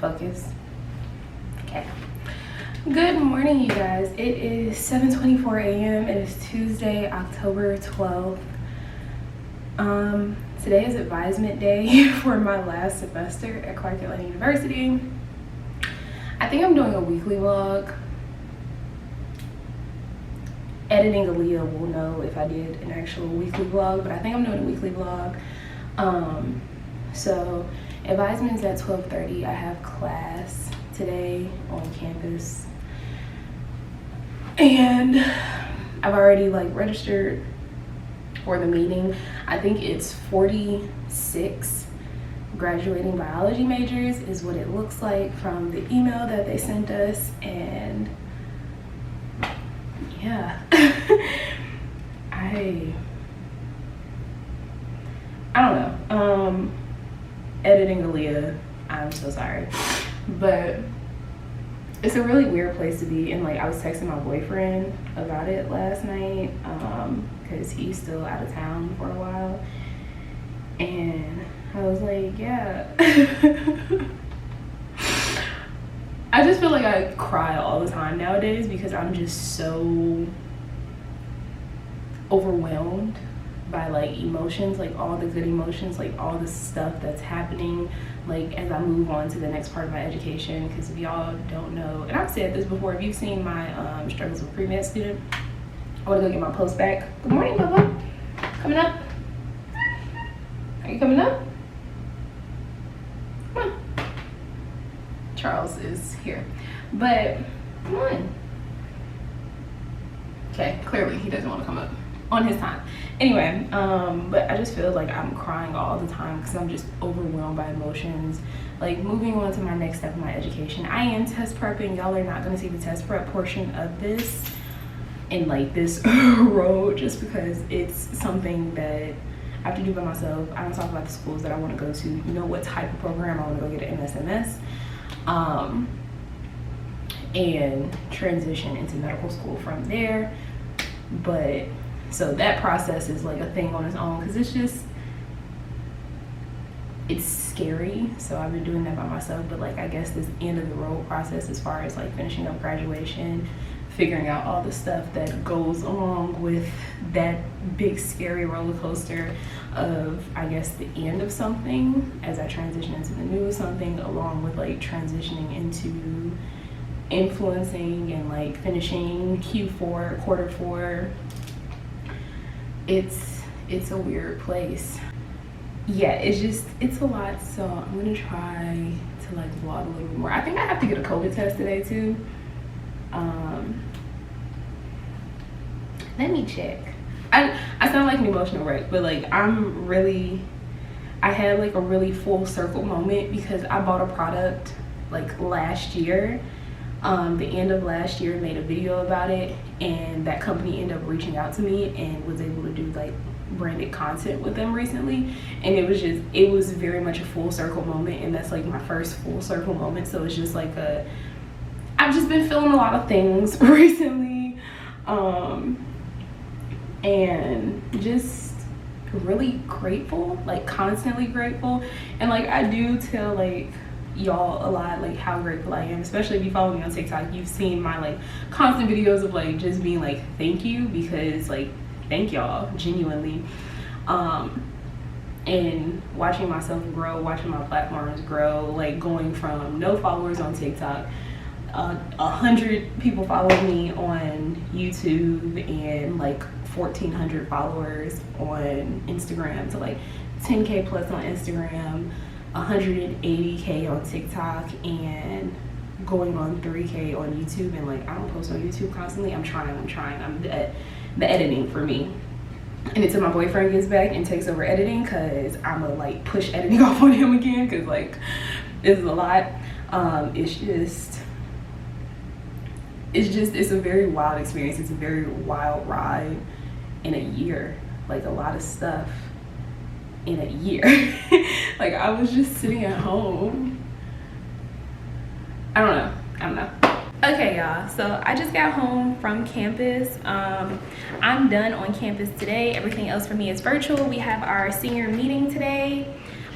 Focus. Okay. Good morning, you guys. It is 7:24 a.m. It is Tuesday, October 12th. Today is advisement day for my last semester at Clark Atlanta University. I think I'm doing a weekly vlog. Editing Aliyah will know if I did an actual weekly vlog, but I think I'm doing a weekly vlog. So advisement's at 12:30. I have class today on campus, and I've already registered for the meeting. I think it's 46 graduating biology majors is what it looks like from the email that they sent us, and yeah. I don't know. Editing Aliyah, I'm so sorry, but it's a really weird place to be. And I was texting my boyfriend about it last night because he's still out of town for a while, and I was like, yeah. I just feel like I cry all the time nowadays because I'm just so overwhelmed by emotions, all the good emotions, all the stuff that's happening as I move on to the next part of my education. Because if y'all don't know, and I've said this before, if you've seen my struggles with pre-med student, I want to go get my post back. Good morning, Bubba. Coming up? Are you coming up? Come on. Charles is here, but come on. Okay, clearly he doesn't want to come up on his time. Anyway, but I just feel like I'm crying all the time because I'm just overwhelmed by emotions. Moving on to my next step in my education, I am test prepping. Y'all are not going to see the test prep portion of this in this road, just because it's something that I have to do by myself. I don't talk about the schools that I want to go to, what type of program I want to go get an MSMS, and transition into medical school from there. But so that process is a thing on its own because it's scary. So I've been doing that by myself. But I guess this end of the road process as far as finishing up graduation, figuring out all the stuff that goes along with that big scary roller coaster of, I guess, the end of something as I transition into the new something, along with transitioning into influencing and finishing Q4, quarter 4. It's a weird place. Yeah, it's a lot. So I'm gonna try to vlog a little bit more. I think I have to get a COVID test today too. Let me check. I sound like an emotional wreck, but I had a really full circle moment because I bought a product last year. The end of last year, made a video about it, and that company ended up reaching out to me and was able to do branded content with them recently, and it was very much a full circle moment, and that's my first full circle moment. So it's just I've just been feeling a lot of things recently, and just really grateful, constantly grateful. And I do tell y'all a lot how grateful I am, especially if you follow me on TikTok. You've seen my constant videos of just being thank you, because thank y'all genuinely, and watching myself grow, watching my platforms grow, going from no followers on TikTok, 100 people follow me on YouTube, and 1,400 followers on Instagram, to 10K plus on Instagram, 180K on TikTok, and going on 3K on YouTube. And I don't post on YouTube constantly. I'm trying. I'm the editing for me, and until my boyfriend gets back and takes over editing, because I'm gonna push editing off on him again, because this is a lot. It's a very wild experience. It's a very wild ride in a year. A lot of stuff in a year. I was just sitting at home. I don't know. Okay, y'all, so I just got home from campus. I'm done on campus today. Everything else for me is virtual. We have our senior meeting today.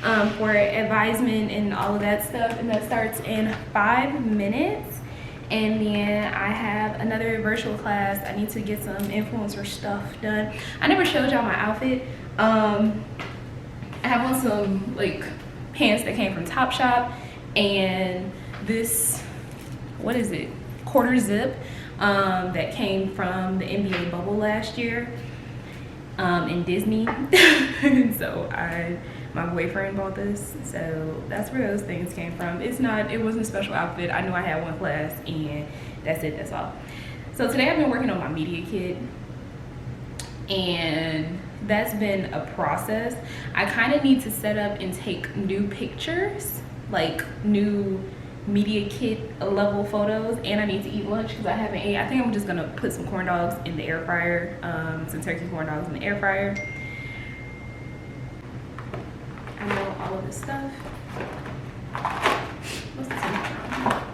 for advisement and all of that stuff, and that starts in 5 minutes. And then I have another virtual class. I need to get some influencer stuff done. I never showed y'all my outfit. I have on some like pants that came from Topshop, and this, what is it, quarter zip that came from the NBA bubble last year in Disney. So my boyfriend bought this, so that's where those things came from. It wasn't a special outfit. I knew I had one class, and that's it, that's all. So today I've been working on my media kit, and that's been a process. I kind of need to set up and take new pictures, like new media kit level photos, and I need to eat lunch because I haven't ate. I think I'm just gonna put some corn dogs in the air fryer, some turkey corn dogs in the air fryer. I know all of this stuff. What's the temperature on?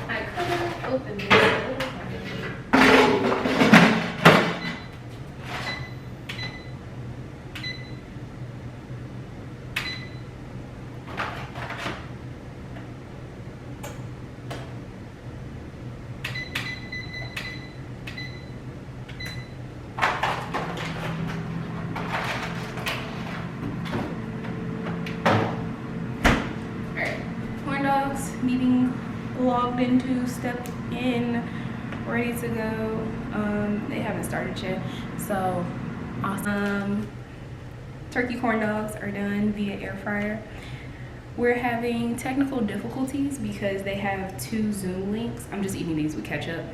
I couldn't open this. Meeting logged into, stepped in, ready to go. They haven't started yet, so awesome. Turkey corn dogs are done via air fryer. We're having technical difficulties because they have 2 Zoom links. I'm just eating these with ketchup.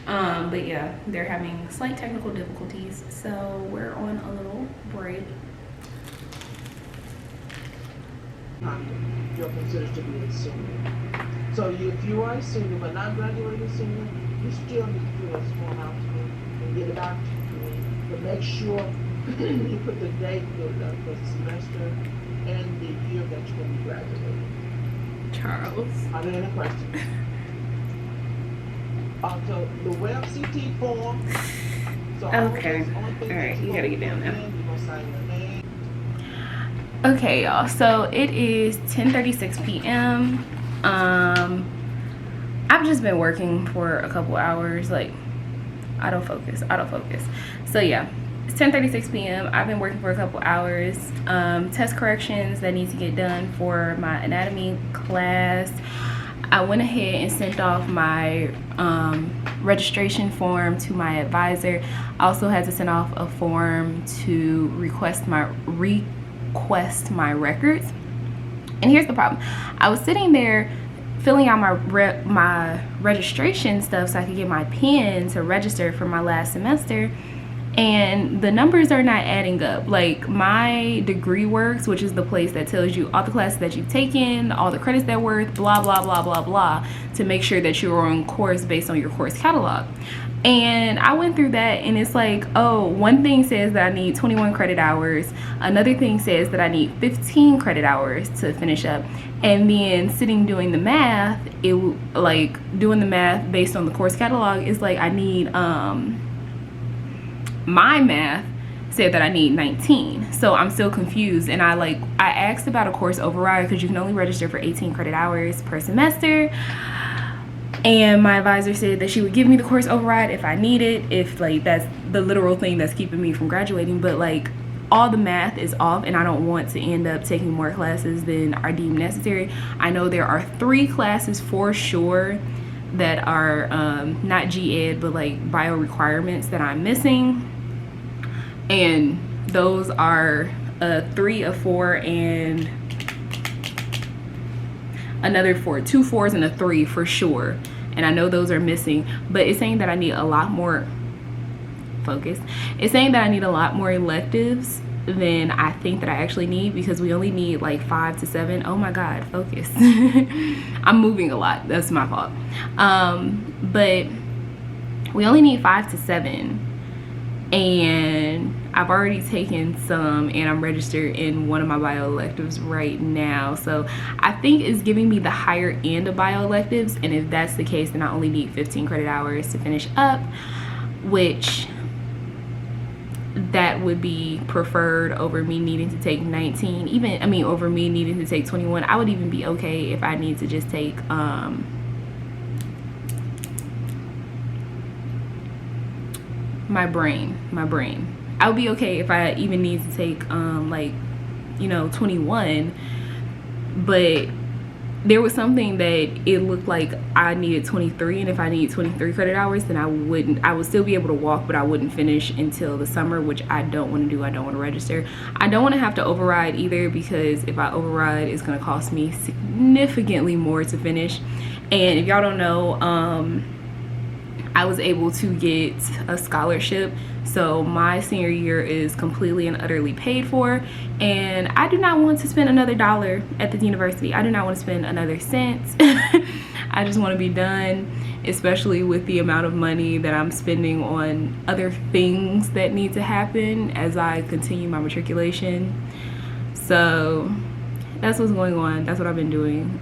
But yeah, they're having slight technical difficulties, so we're on a little break. You're considered to be a senior. So if you are a senior but not graduated senior, you still need to do a small house move and get it out to me. But make sure you put the date, the semester, and the year that you're going to be graduating. Charles. Are there any questions? So the web CT form. So okay. All right, you gotta get down now. You're going to sign your name. Okay, y'all, so it is 10:36 p.m. I've just been working for a couple hours, like autofocus. So yeah, it's 10:36 p.m. I've been working for a couple hours. Test corrections that need to get done for my anatomy class. I went ahead and sent off my registration form to my advisor. I also had to send off a form to request my records. And here's the problem. I was sitting there filling out my registration stuff so I could get my PIN to register for my last semester, and the numbers are not adding up. Like my degree works, which is the place that tells you all the classes that you've taken, all the credits they're worth, blah blah blah blah blah, to make sure that you're on course based on your course catalog. And I went through that, and it's like, oh, one thing says that I need 21 credit hours, another thing says that I need 15 credit hours to finish up, and then sitting doing the math, doing the math based on the course catalog is like I need my math said that I need 19, so I'm still confused. And I asked about a course override because you can only register for 18 credit hours per semester. And my advisor said that she would give me the course override if I need it, if that's the literal thing that's keeping me from graduating. But all the math is off, and I don't want to end up taking more classes than are deemed necessary. I know there are 3 classes for sure that are not G-Ed, but bio requirements that I'm missing. And those are 3, a 4, and another 4, 2 4s and a 3 for sure. And I know those are missing, but it's saying that I need a lot more focus. It's saying that I need a lot more electives than I think that I actually need, because we only need 5 to 7. Oh my God, focus. I'm moving a lot. That's my fault. But We only need 5 to 7. And I've already taken some, and I'm registered in one of my bio electives right now. So I think it's giving me the higher end of bio electives. And if that's the case, then I only need 15 credit hours to finish up, which that would be preferred over me needing to take 19. Even, I mean, over me needing to take 21. I would even be okay if I need to just take my brain. I would be okay if I even need to take like, you know, 21. But there was something that it looked like I needed 23, and if I need 23 credit hours, then I would still be able to walk, but I wouldn't finish until the summer, which I don't want to do. I don't want to register. I don't want to have to override either, because if I override, it's going to cost me significantly more to finish. And if y'all don't know, I was able to get a scholarship, so my senior year is completely and utterly paid for, and I do not want to spend another dollar at the university. I do not want to spend another cent. I just want to be done, especially with the amount of money that I'm spending on other things that need to happen as I continue my matriculation. So that's what's going on. That's what I've been doing.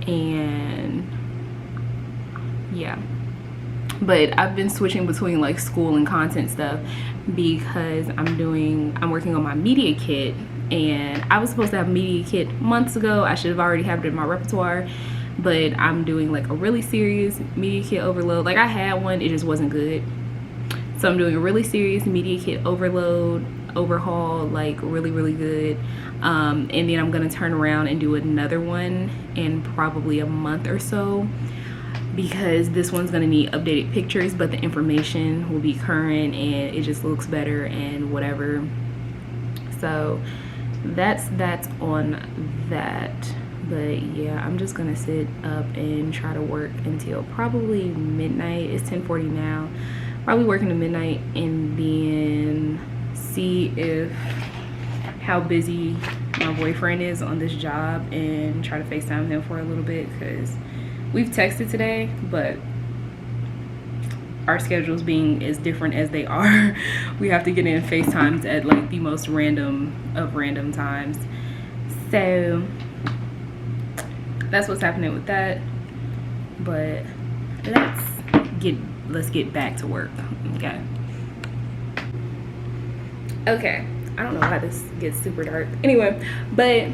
And yeah, but I've been switching between like school and content stuff because I'm working on my media kit, and I was supposed to have a media kit months ago. I should have already had it in my repertoire, but I'm doing like a really serious media kit overload. Like I had one, it just wasn't good. So I'm doing a really serious media kit overhaul, like really good. And then I'm gonna turn around and do another one in probably a month or so, because this one's gonna need updated pictures, but the information will be current and it just looks better and whatever. So that's on that. But yeah, I'm just gonna sit up and try to work until probably midnight. It's 10:40 now. Probably working to midnight, and then see if how busy my boyfriend is on this job, and try to FaceTime him for a little bit, because we've texted today, but our schedules being as different as they are, we have to get in FaceTimes at like the most random of random times. So that's what's happening with that. But let's get back to work. Okay, I don't know why this gets super dark. Anyway, but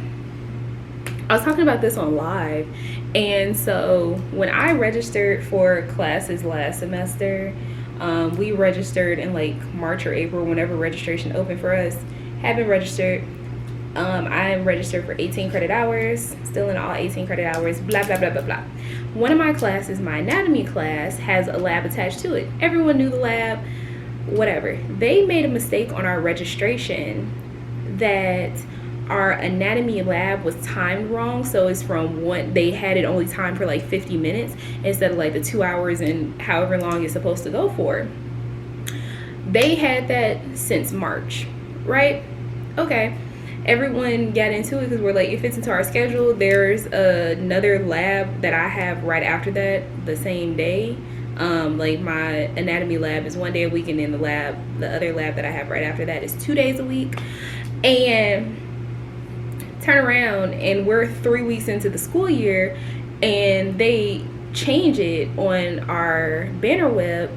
I was talking about this on live, and so when I registered for classes last semester, we registered in like March or April, whenever registration opened for us. Haven't registered. I'm registered for 18 credit hours, still in all 18 credit hours, blah blah blah blah blah. One of my classes, my anatomy class, has a lab attached to it. Everyone knew the lab, whatever. They made a mistake on our registration that our anatomy lab was timed wrong. So it's from one, they had it only timed for like 50 minutes instead of like the 2 hours and however long it's supposed to go for. They had that since March, right? Okay, everyone got into it because we're like, it fits into our schedule. There's another lab that I have right after that, the same day. Like my anatomy lab is 1 day a week, and then the other lab that I have right after that is 2 days a week. And turn around and we're 3 weeks into the school year, and they change it on our banner web,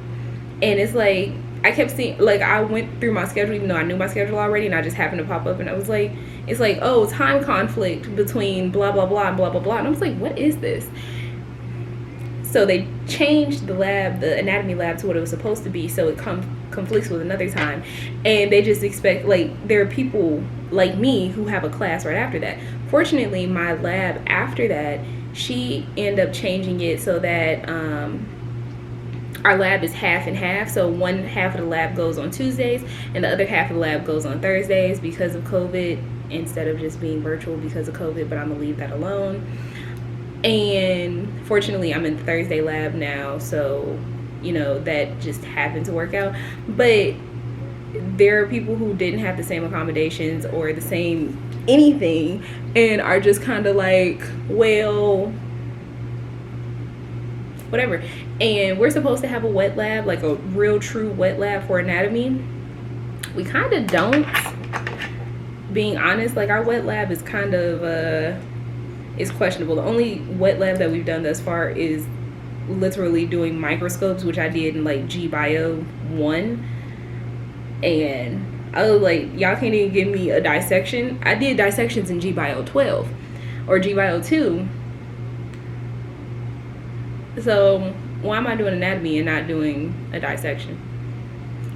and it's like, I kept seeing, like, I went through my schedule even though I knew my schedule already, and I just happened to pop up, and I was like, it's like, oh, time conflict between blah blah blah and blah blah blah, and I was like, what is this? So they changed the lab, the anatomy lab, to what it was supposed to be, so it conflicts with another time. And they just expect, like, there are people like me who have a class right after that. Fortunately, my lab after that, she ended up changing it so that our lab is half and half. So one half of the lab goes on Tuesdays and the other half of the lab goes on Thursdays because of COVID, instead of just being virtual because of COVID, but I'm gonna leave that alone. And fortunately, I'm in the Thursday lab now, so, you know, that just happened to work out. But there are people who didn't have the same accommodations or the same anything, and are just kind of like, well, whatever. And we're supposed to have a wet lab, like a real true wet lab for anatomy. We kind of don't, being honest. Like, our wet lab is kind of is questionable. The only wet lab that we've done thus far is literally doing microscopes, which I did in like G-Bio 1. And oh, like, y'all can't even give me a dissection. I did dissections in G-Bio 12 or G-Bio 2. So why am I doing anatomy and not doing a dissection?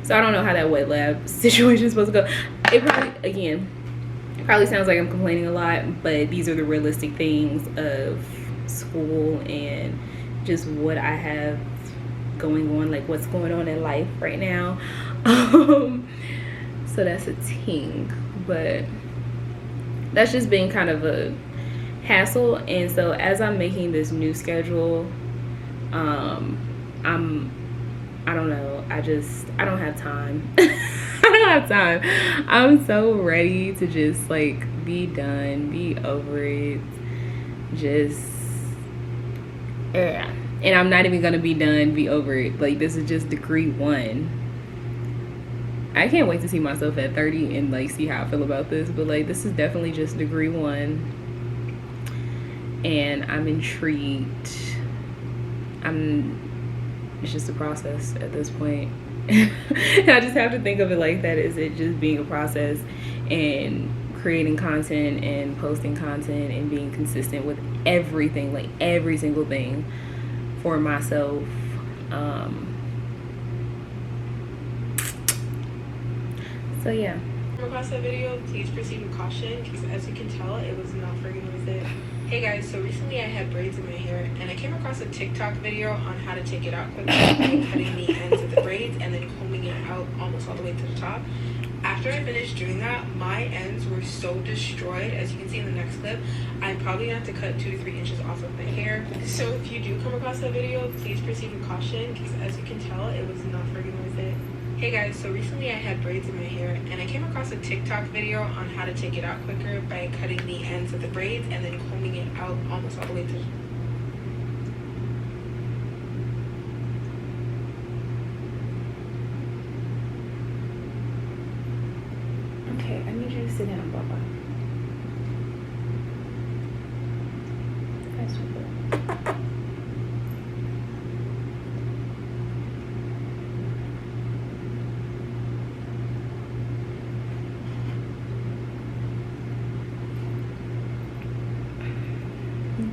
So I don't know how that wet lab situation is supposed to go. It probably, again, probably sounds like I'm complaining a lot, but these are the realistic things of school and just what I have going on, like what's going on in life right now. So that's a ting, but that's just been kind of a hassle. And so as I'm making this new schedule, I don't know, I don't have time. I don't have time. I'm so ready to just like be done, be over it, just and I'm not even gonna be done, be over it. Like, this is just degree 1. I can't wait to see myself at 30 and like see how I feel about this, but like, this is definitely just degree 1, and I'm intrigued. It's just a process at this point. I just have to think of it like that. Is it just being a process and creating content and posting content and being consistent with everything, like every single thing for myself. So yeah. Across that video, please proceed with caution, because as you can tell, it was not friggin' worth it. Hey guys, so recently I had braids in my hair, and I came across a TikTok video on how to take it out quickly by cutting the ends of the braids and then combing it out almost all the way to the top. After I finished doing that, my ends were so destroyed. As you can see in the next clip, I'm probably gonna have to cut 2 to 3 inches off of my hair. So if you do come across that video, please proceed with caution, because as you can tell, it was not friggin' worth it. Hey guys, so recently I had braids in my hair, and I came across a TikTok video on how to take it out quicker by cutting the ends of the braids and then combing it out almost all the way to the... Okay, I need you to sit down, Baba. That's good.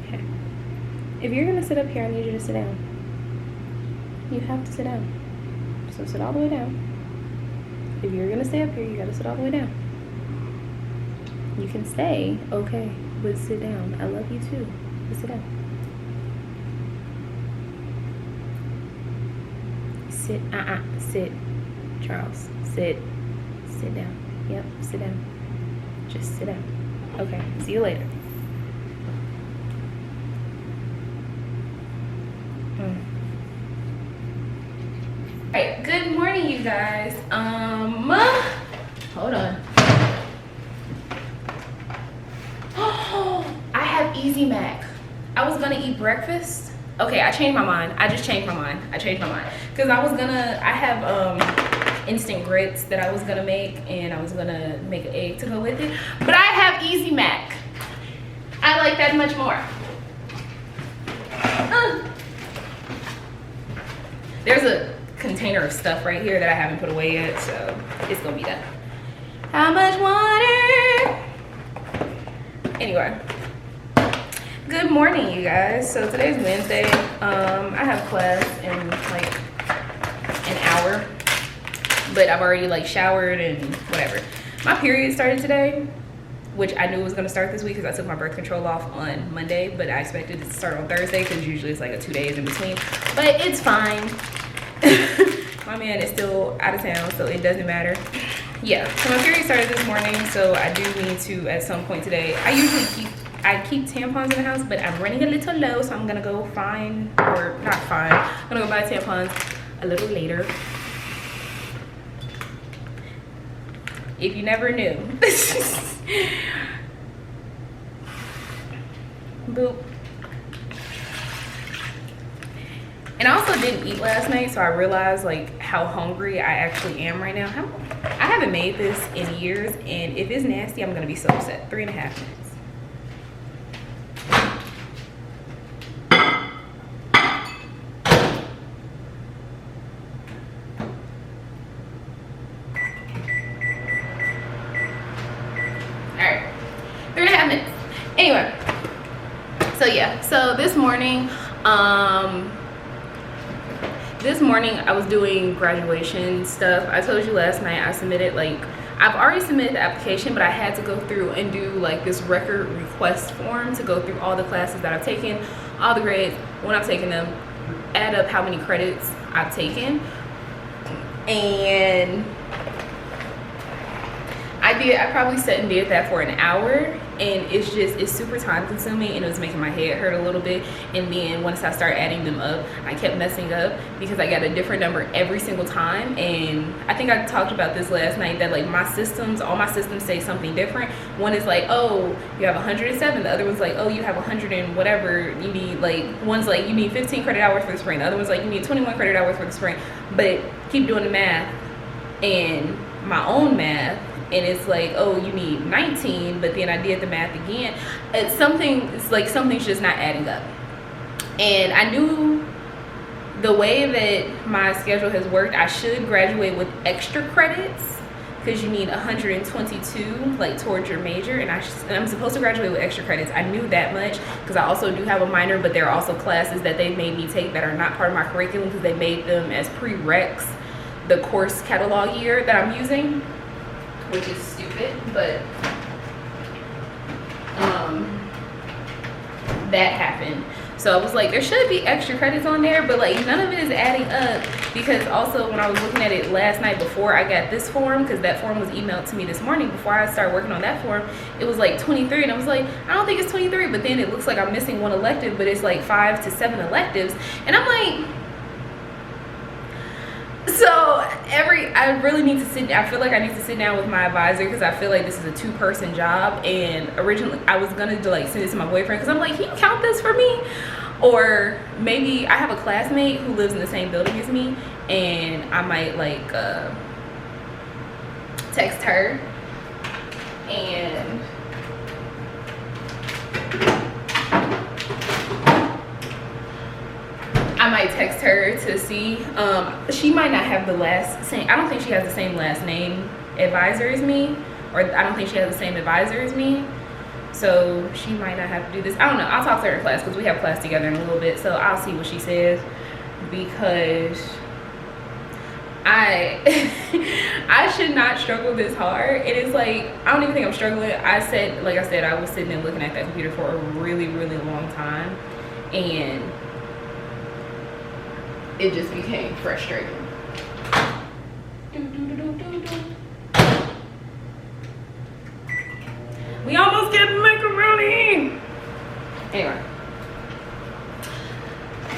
Okay. If you're gonna sit up here, I need you to sit down. You have to sit down. So sit all the way down. If you're gonna stay up here, you gotta sit all the way down. You can stay, okay, but sit down. I love you too, but sit down. Sit, sit, Charles, sit down. Yep, sit down. Just sit down. Okay, see you later. Alright, good morning, you guys. Hold on. Oh, I have Easy Mac. I was gonna eat breakfast. Okay, I changed my mind. I just changed my mind. Because I have instant grits that I was gonna make, and I was gonna make an egg to go with it. But I have Easy Mac. I like that much more. There's a container of stuff right here that I haven't put away yet, so it's gonna be done. How much water? Anyway, good morning, you guys. So today's Wednesday. I have class in like an hour, but I've already like showered and whatever. My period started today, which I knew was gonna start this week because I took my birth control off on Monday, but I expected it to start on Thursday because usually it's like a 2 days in between, but it's fine. My man is still out of town, so it doesn't matter. Yeah, so my period started this morning, so I do need to at some point today. I keep tampons in the house, but I'm running a little low, so I'm gonna go I'm gonna go buy tampons a little later. If you never knew. Boop. And I also didn't eat last night, so I realized like how hungry I actually am right now. I haven't made this in years, and if it's nasty, I'm gonna be so upset. 3.5 minutes. Alright, 3.5 minutes. Anyway, so yeah, so this morning I was doing graduation stuff. I told you last night I submitted, like, I've already submitted the application, but I had to go through and do like this record request form to go through all the classes that I've taken, all the grades, when I've taken them, add up how many credits I've taken. And I probably sat and did that for an hour, and it's super time consuming, and it was making my head hurt a little bit. And then once I started adding them up, I kept messing up because I got a different number every single time. And I think I talked about this last night, that like all my systems say something different. One is like, oh, you have 107. The other one's like, oh, you have 100 and whatever. You need, like, one's like you need 15 credit hours for the spring. The other one's like you need 21 credit hours for the spring. But keep doing the math and my own math, and it's like, oh, you need 19, but then I did the math again. It's like something's just not adding up. And I knew the way that my schedule has worked, I should graduate with extra credits, because you need 122 like towards your major, and I'm supposed to graduate with extra credits. I knew that much because I also do have a minor, but there are also classes that they made me take that are not part of my curriculum because they made them as prereqs the course catalog year that I'm using, which is stupid, but that happened. So I was like, there should be extra credits on there, but like none of it is adding up, because also when I was looking at it last night before I got this form, because that form was emailed to me this morning before I started working on that form, it was like 23, and I was like, I don't think it's 23, but then it looks like I'm missing one elective, but it's like 5 to 7 electives, and I'm like, so I really need to I feel like I need to sit down with my advisor, because I feel like this is a 2-person job. And originally I was gonna like send it to my boyfriend, because I'm like, can you count this for me? Or maybe I have a classmate who lives in the same building as me, and I might like text her and I might text her to see. She might not have I don't think she has the same last name advisor as me, or I don't think she has the same advisor as me. So she might not have to do this. I don't know. I'll talk to her in class, because we have class together in a little bit. So I'll see what she says, because I should not struggle this hard. It is like, I don't even think I'm struggling. Like I said, I was sitting and looking at that computer for a really, really long time, and it just became frustrating. We almost get macaroni. Anyway.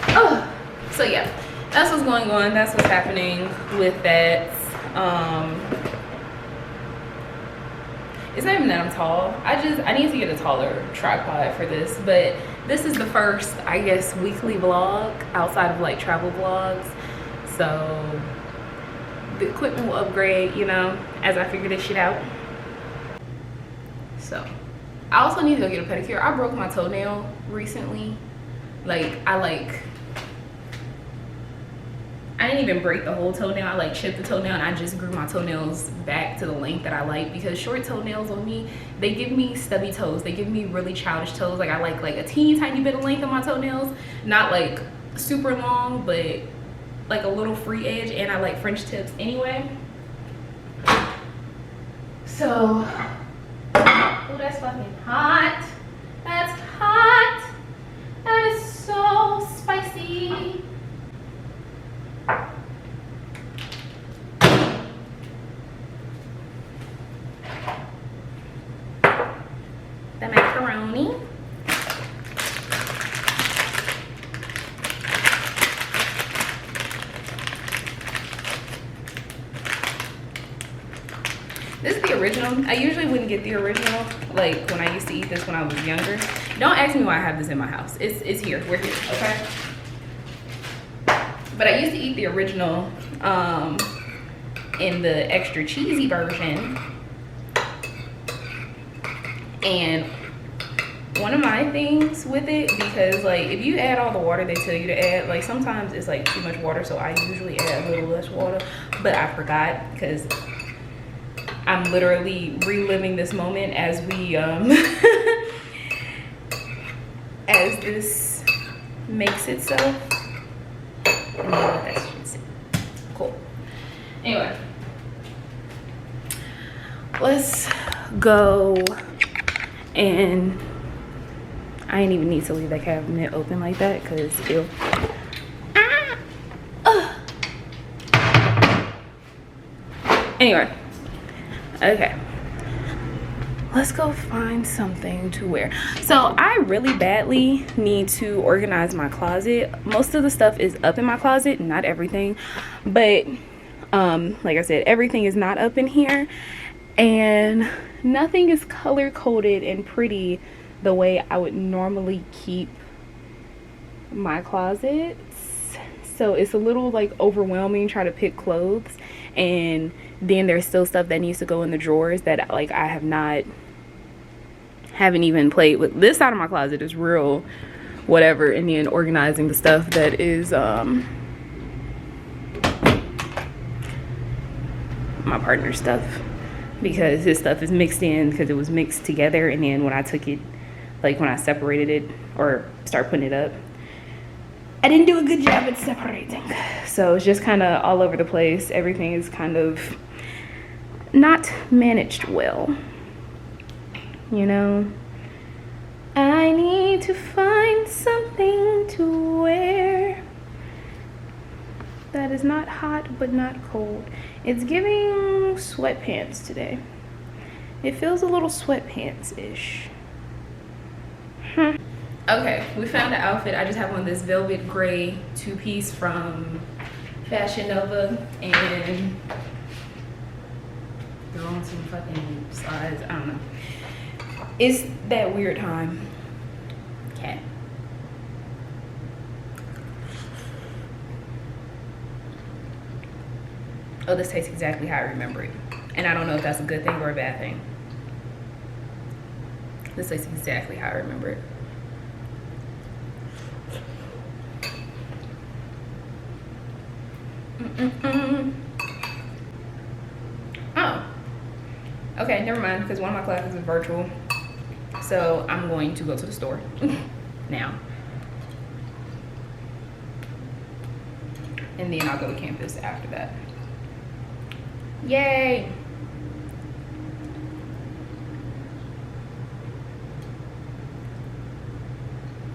Oh, so yeah, that's what's going on. That's what's happening with that. It's not even that I'm tall. I need to get a taller tripod for this, but this is the first, I guess, weekly vlog outside of like travel vlogs. So the equipment will upgrade, you know, as I figure this shit out. So I also need to go get a pedicure. I broke my toenail recently. I didn't even break the whole toenail. I like chipped the toenail, and I just grew my toenails back to the length that I like, because short toenails on me, they give me stubby toes. They give me really childish toes. Like I like a teeny tiny bit of length on my toenails, not like super long, but like a little free edge, and I like French tips anyway. So, oh, that's fucking hot. That's hot. That is so spicy. The macaroni. This is the original. I usually wouldn't get the original, like when I used to eat this when I was younger. Don't ask me why I have this in my house. It's here. We're here, okay? But I used to eat the original in the extra cheesy version. And one of my things with it, because like if you add all the water they tell you to add, like sometimes it's like too much water, so I usually add a little less water, but I forgot because I'm literally reliving this moment as we as this makes itself. And that's just cool. Anyway, let's go. And I ain't even need to leave that cabinet open like that because it'll. Anyway, okay. Let's go find something to wear. So I really badly need to organize my closet. Most of the stuff is up in my closet, not everything. But like I said, everything is not up in here. And nothing is color coded and pretty the way I would normally keep my closets. So it's a little like overwhelming trying to pick clothes, and then there's still stuff that needs to go in the drawers that like I haven't even played with. This side of my closet is real whatever, and then organizing the stuff that is my partner's stuff, because his stuff is mixed in because it was mixed together, and then when I took it, like when I separated it or start putting it up, I didn't do a good job at separating. So it's just kind of all over the place. Everything is kind of not managed well, you know. I need to find something to wear that is not hot but not cold. It's giving sweatpants today. It feels a little sweatpants-ish. Okay, we found an outfit. I just have on this velvet gray two-piece from Fashion Nova, and they're on some fucking slides. I don't know. It's that weird time. Okay. Oh, this tastes exactly how I remember it. And I don't know if that's a good thing or a bad thing. This tastes exactly how I remember it. Oh. Okay, never mind, because one of my classes is virtual. So I'm going to go to the store now. And then I'll go to campus after that. Yay!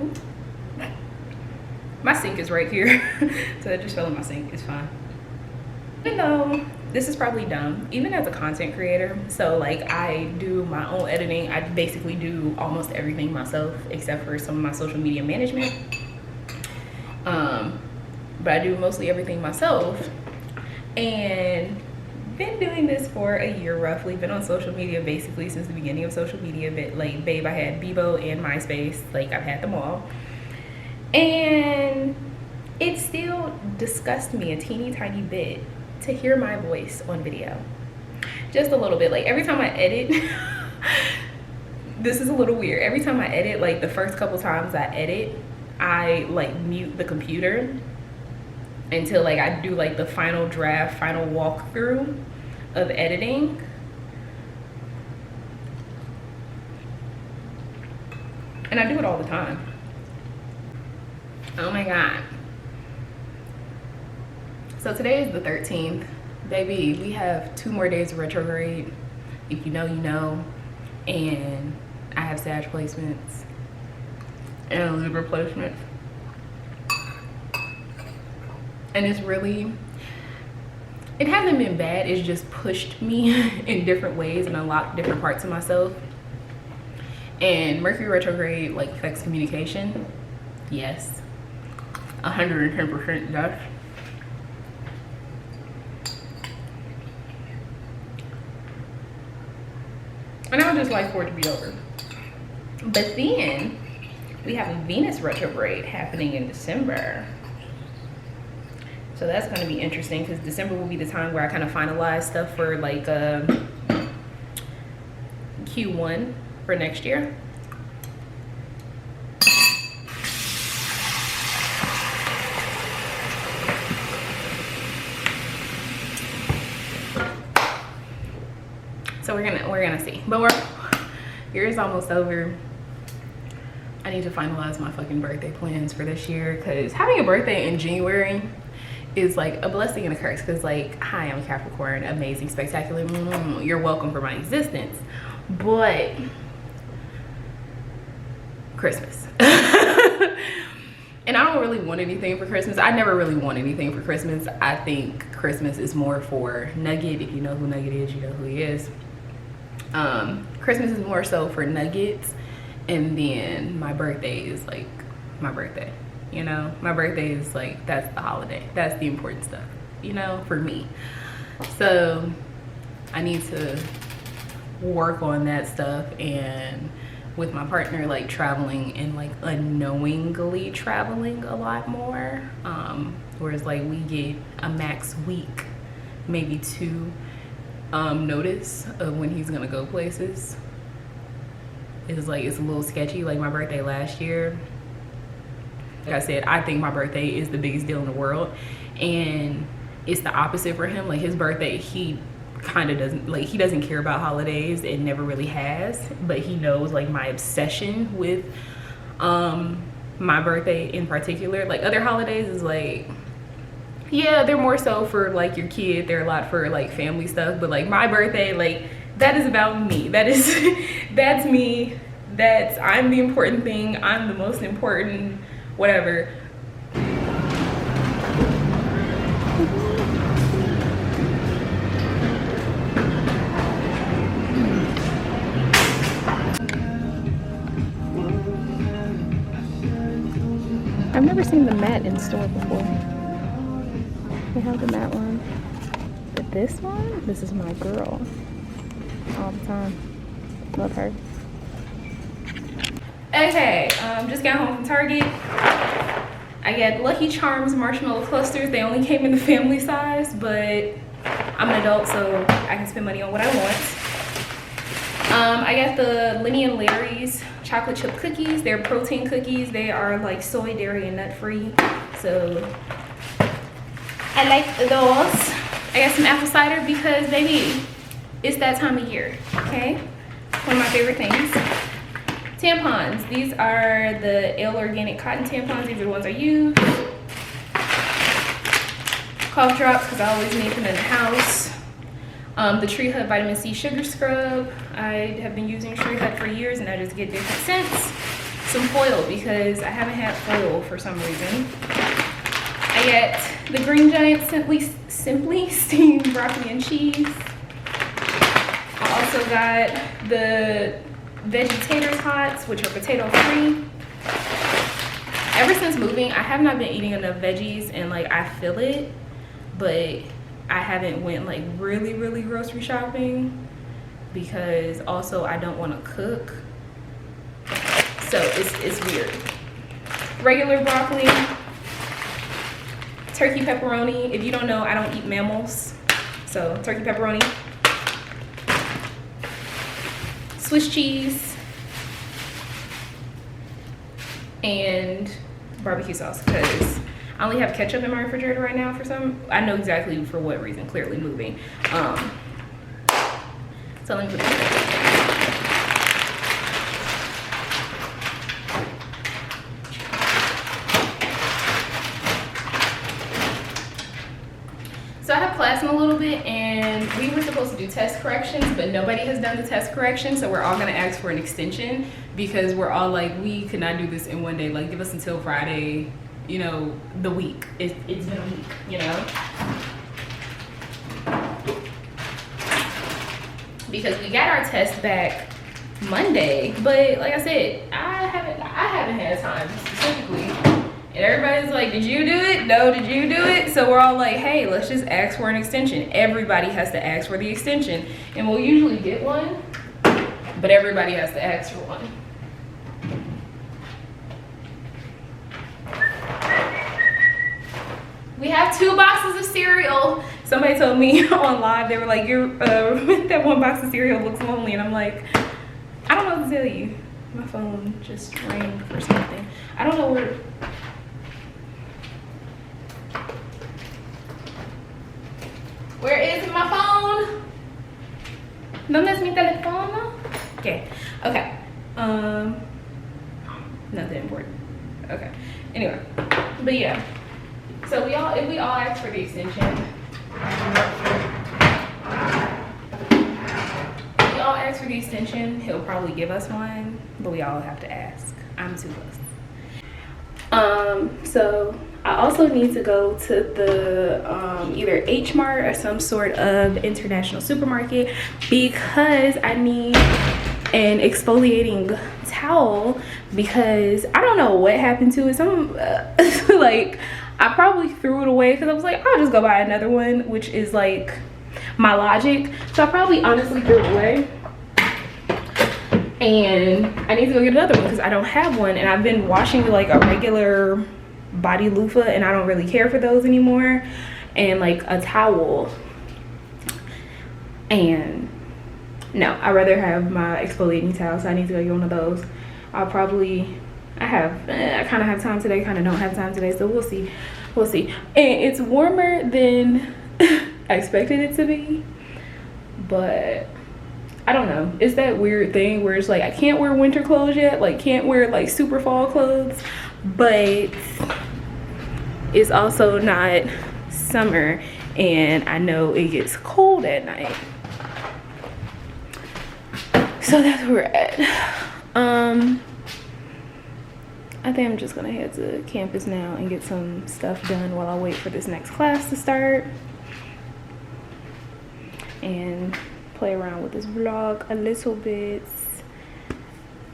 Ooh. My sink is right here. So I just fell in my sink. It's fine. Even though this is probably dumb, even as a content creator, so like I do my own editing. I basically do almost everything myself except for some of my social media management. But I do mostly everything myself, and been doing this for a year roughly. Been on social media basically since the beginning of social media. But like, babe, I had Bebo and MySpace. Like, I've had them all, and it still disgusts me a teeny tiny bit to hear my voice on video. Just a little bit. Like, every time I edit this is a little weird. Every time I edit, like the first couple times I edit, I like mute the computer until like I do like the final draft, final walkthrough of editing. And I do it all the time. Oh my God. So today is the 13th. Baby, we have 2 more days of retrograde. If you know, you know. And I have Sag placements and Libra placements. And it's really, it hasn't been bad. It's just pushed me in different ways and unlocked different parts of myself. And Mercury retrograde like affects communication. Yes. 110% yes. And I would just like for it to be over. But then we have a Venus retrograde happening in December. So that's going to be interesting because December will be the time where I kind of finalize stuff for like Q1 for next year. So we're gonna see. But year is almost over. I need to finalize my fucking birthday plans for this year because having a birthday in January is like a blessing and a curse. Because like, hi, I'm Capricorn, amazing, spectacular, you're welcome for my existence. But Christmas. And I don't really want anything for Christmas. I never really want anything for Christmas. I think Christmas is more for Nugget. If you know who Nugget is, you know who he is. Christmas is more so for Nuggets, and then my birthday is like my birthday, you know. My birthday is like, that's the holiday, that's the important stuff, you know, for me. So I need to work on that stuff, and with my partner, like traveling and like unknowingly traveling a lot more, whereas like we get a max week, maybe 2 notice of when he's gonna go places. It's like, it's a little sketchy. Like my birthday last year, like I said, I think my birthday is the biggest deal in the world, and it's the opposite for him. Like his birthday, he kind of doesn't, like, he doesn't care about holidays and never really has, but he knows like my obsession with my birthday in particular. Like other holidays is like, yeah, they're more so for like your kid, they're a lot for like family stuff, but like my birthday, like that is about me. That is that's me. I'm the important thing. I'm the most important whatever. I've never seen the mat in store before. They have the matte one, but this one, this is my girl all the time. Love her. Okay, just got home from Target. I got Lucky Charms marshmallow clusters. They only came in the family size, but I'm an adult, so I can spend money on what I want. I got the Lenny and Larry's chocolate chip cookies. They're protein cookies. They are like soy, dairy, and nut free, so I like those. I got some apple cider because, baby, it's that time of year, okay? One of my favorite things. Tampons. These are the Ale Organic Cotton tampons. These are the ones I use. Cough drops, because I always need them in the house. The Tree Hut Vitamin C Sugar Scrub. I have been using Tree Hut for years, and I just get different scents. Some foil, because I haven't had foil for some reason. I got the Green Giant Simply Steamed Broccoli and Cheese. I also got the Vegetator's Hots, which are potato free. Ever since moving, I have not been eating enough veggies, and like I feel it, but I haven't went like really grocery shopping because also I don't want to cook, so it's weird. Regular broccoli, turkey pepperoni. If you don't know, I don't eat mammals, so turkey pepperoni, Swiss cheese, and barbecue sauce, because I only have ketchup in my refrigerator right now for some, I know exactly for what reason, clearly moving. So let me put this. So I have class in a little bit, and we were supposed to do test corrections, but nobody has done the test correction, so we're all gonna ask for an extension because we're all like, we could not do this in one day. Like, give us until Friday, you know, the week. It's been a week, you know? Because we got our test back Monday, but like I said, I haven't had time specifically. And everybody's like, did you do it? No, did you do it? So we're all like, hey, let's just ask for an extension. Everybody has to ask for the extension. And we'll usually get one, but everybody has to ask for one. We have 2 boxes of cereal. Somebody told me on live, they were like, that 1 box of cereal looks lonely. And I'm like, I don't know what to tell you. My phone just rang for something. I don't know where. Where is my phone? ¿Dónde es mi teléfono? Okay. Okay. Nothing important. Okay. Anyway, but yeah. So if we all ask for the extension. If we all ask for the extension, he'll probably give us one, but we all have to ask. I'm too close. So I also need to go to the either H Mart or some sort of international supermarket because I need an exfoliating towel because I don't know what happened to it. Some like I probably threw it away because I was like, I'll just go buy another one, which is like my logic. So I probably honestly threw it away. And I need to go get another one because I don't have one. And I've been washing like a regular body loofah and I don't really care for those anymore. And like a towel. And no, I'd rather have my exfoliating towel. So I need to go get one of those. I kind of have time today, kind of don't have time today. So we'll see. We'll see. And it's warmer than I expected it to be. But I don't know. It's that weird thing where it's like I can't wear winter clothes yet. Like can't wear like super fall clothes. But it's also not summer. And I know it gets cold at night. So that's where we're at. I think I'm just gonna head to campus now and get some stuff done while I wait for this next class to start. And play around with this vlog a little bit.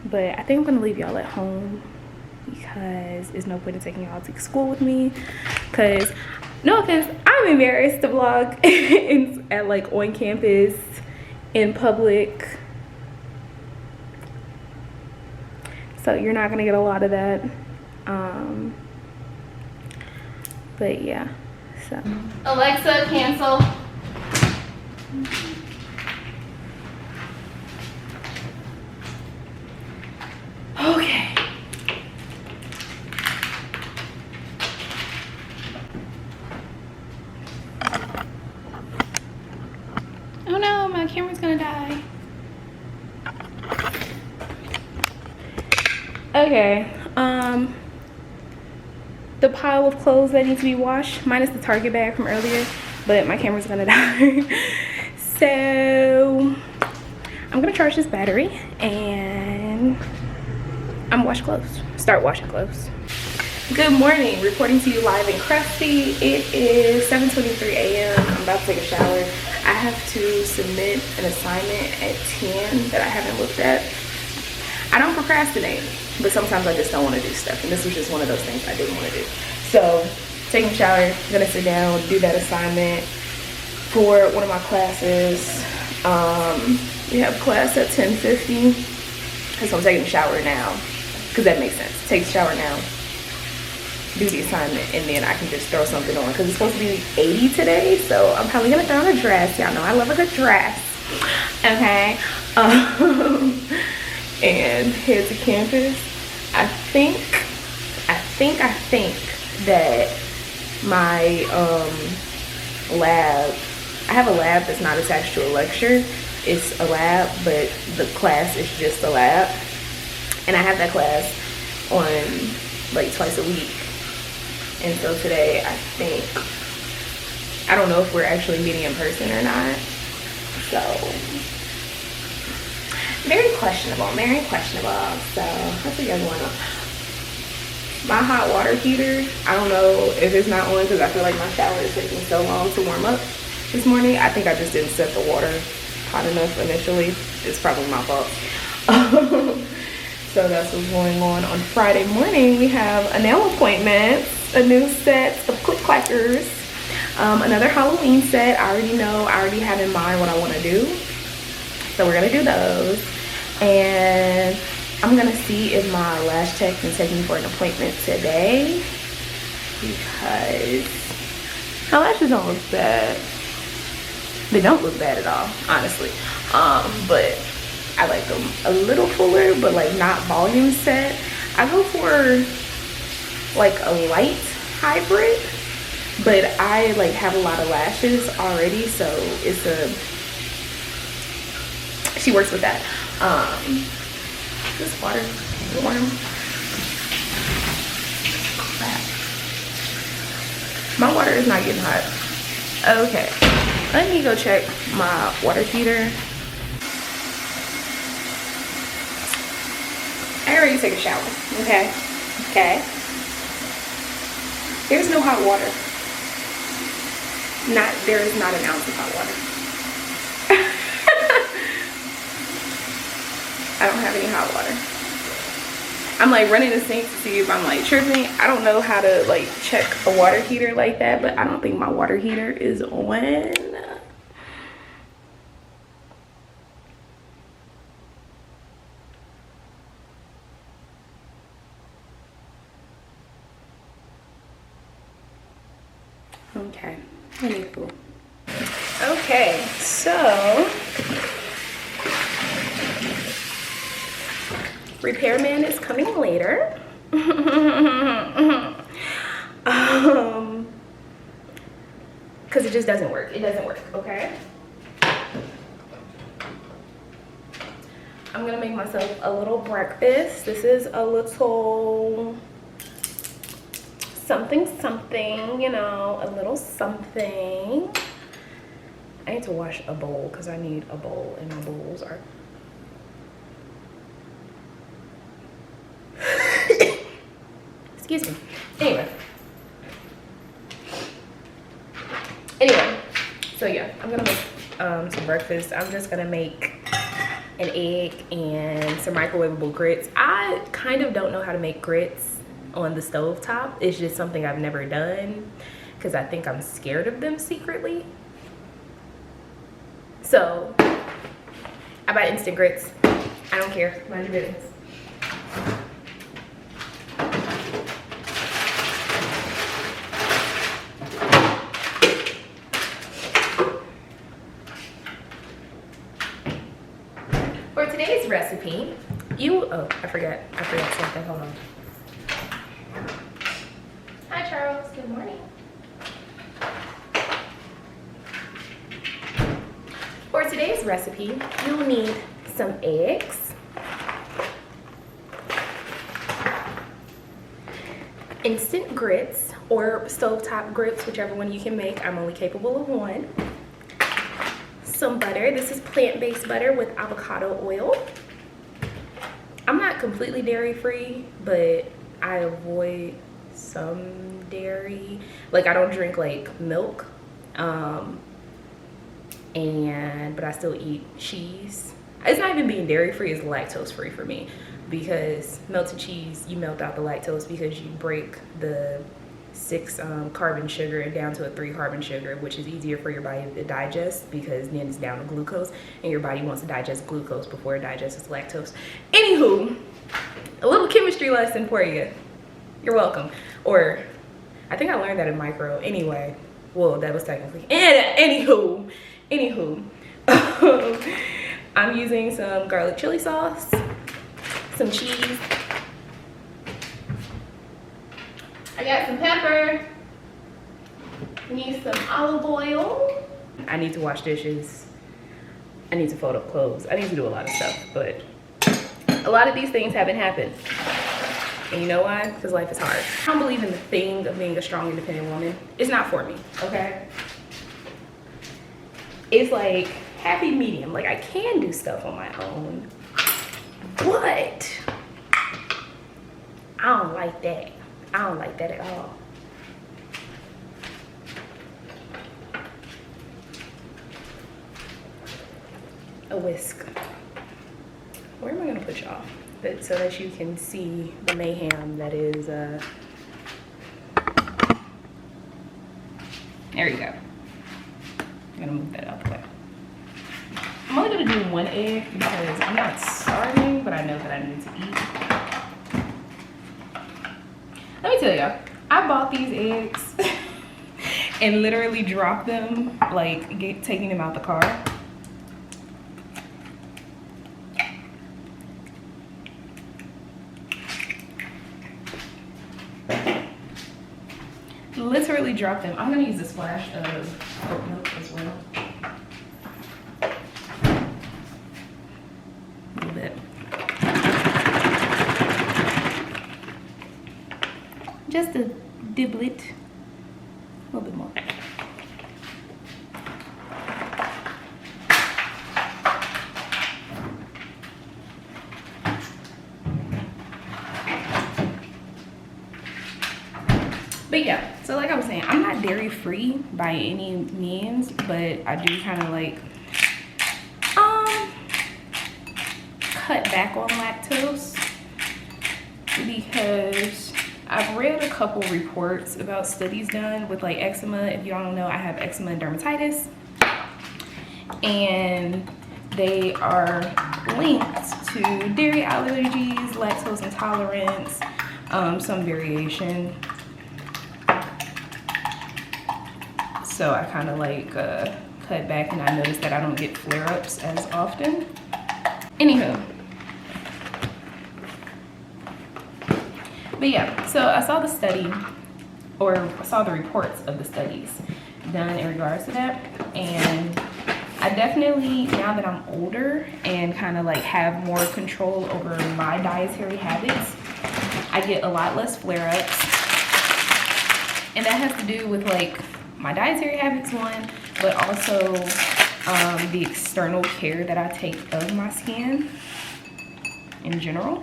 But I think I'm gonna leave y'all at home because there's no point in taking y'all to school with me. Cause no offense, I'm embarrassed to vlog at like on campus in public. So you're not gonna get a lot of that. But yeah, so. Alexa, cancel. Okay. Oh no, my camera's gonna die. Okay, the pile of clothes that need to be washed, minus the Target bag from earlier, but my camera's gonna die. So I'm gonna charge this battery and I'm gonna wash clothes, start washing clothes. Good morning, reporting to you live and crusty. It is 7:23 a.m. I'm about to take a shower. I have to submit an assignment at 10 that I haven't looked at. I don't procrastinate, but sometimes I just don't want to do stuff, and this was just one of those things I didn't want to do. So taking a shower, I'm gonna sit down, do that assignment for one of my classes. We have class at 10:50, so I'm taking a shower now because that makes sense. Take a shower now, do the assignment, and then I can just throw something on because it's supposed to be 80 today, so I'm probably gonna throw on a dress. Y'all know I love a good dress. Okay. And head to campus. I think that my lab, I have a lab that's not attached to a lecture. It's a lab, but the class is just a lab. And I have that class on like twice a week. And so today I don't know if we're actually meeting in person or not. So very questionable. So that's what y'all going on. My hot water heater, I don't know if it's not on because I feel like my shower is taking so long to warm up this morning. I think I just didn't set the water hot enough initially. It's probably my fault. So that's what's going on. On Friday morning, we have a nail appointment, a new set of clip clackers, another Halloween set. I already have in mind what I want to do. So we're gonna do those. And I'm gonna see if my lash tech can take me for an appointment today because My lashes don't look bad. They don't look bad at all, honestly. But I like them a little fuller, but like not volume set. I go for like a light hybrid, but I like have a lot of lashes already, so it's she works with that. This water warm. Crap. My water is not getting hot. Okay, let me go check my water heater. I already took a shower. Okay. There's no hot water. There is not an ounce of hot water. I don't have any hot water. I'm like running the sink to see if I'm like tripping. I don't know how to like check a water heater like that, but I don't think my water heater is on. Okay, anywho. Okay, so repairman is coming later. Because it just doesn't work. It doesn't work, okay? I'm gonna make myself a little breakfast. This is a little something, you know, a little something. I need to wash a bowl because I need a bowl and my bowls are excuse me. Anyway, so yeah, I'm gonna make some breakfast. I'm just gonna make an egg and some microwavable grits. I kind of don't know how to make grits on the stove top. It's just something I've never done because I think I'm scared of them secretly. So I buy instant grits. I don't care. Mind your business. For today's recipe, I forgot something. Hold on. Hi Charles, good morning. For today's recipe, you'll need some eggs, instant grits or stovetop grits, whichever one you can make. I'm only capable of one. Some butter. This is plant-based butter with avocado oil. I'm not completely dairy-free, but I avoid some dairy. Like I don't drink like milk, but I still eat cheese. It's not even being dairy-free, it's lactose-free for me, because melted cheese, you melt out the lactose because you break the 6 carbon sugar down to a 3 carbon sugar, which is easier for your body to digest because then it's down to glucose, and your body wants to digest glucose before it digests lactose. Anywho, a little chemistry lesson for you. You're welcome. Or I think I learned that in micro. Anyway, well, that was technically. Anywho, I'm using some garlic chili sauce, some cheese. I got some pepper. Need some olive oil. I need to wash dishes. I need to fold up clothes. I need to do a lot of stuff, but a lot of these things haven't happened. And you know why? Because life is hard. I don't believe in the thing of being a strong, independent woman. It's not for me, okay? It's like happy medium. Like I can do stuff on my own, but I don't like that. I don't like that at all. A whisk. Where am I gonna put y'all? So that you can see the mayhem that is, there you go. I'm gonna move that out the way. I'm only gonna do 1 egg because I'm not starving, but I know that I need to eat. Let me tell y'all, I bought these eggs and literally drop them, like taking them out the car. Literally drop them. I'm gonna use a splash of oat milk as well. A little bit. Just a diblet. A little bit more. But yeah, so like I was saying, I'm not dairy free by any means, but I do kind of like cut back on lactose because I've read a couple reports about studies done with like eczema. If you don't know, I have eczema and dermatitis, and they are linked to dairy allergies, lactose intolerance, some variation. So I kind of like cut back, and I noticed that I don't get flare-ups as often. Anywho. But yeah, so I saw the study, or I saw the reports of the studies done in regards to that. And I definitely, now that I'm older and kind of like have more control over my dietary habits, I get a lot less flare-ups. And that has to do with like my dietary habits, one, but also the external care that I take of my skin in general.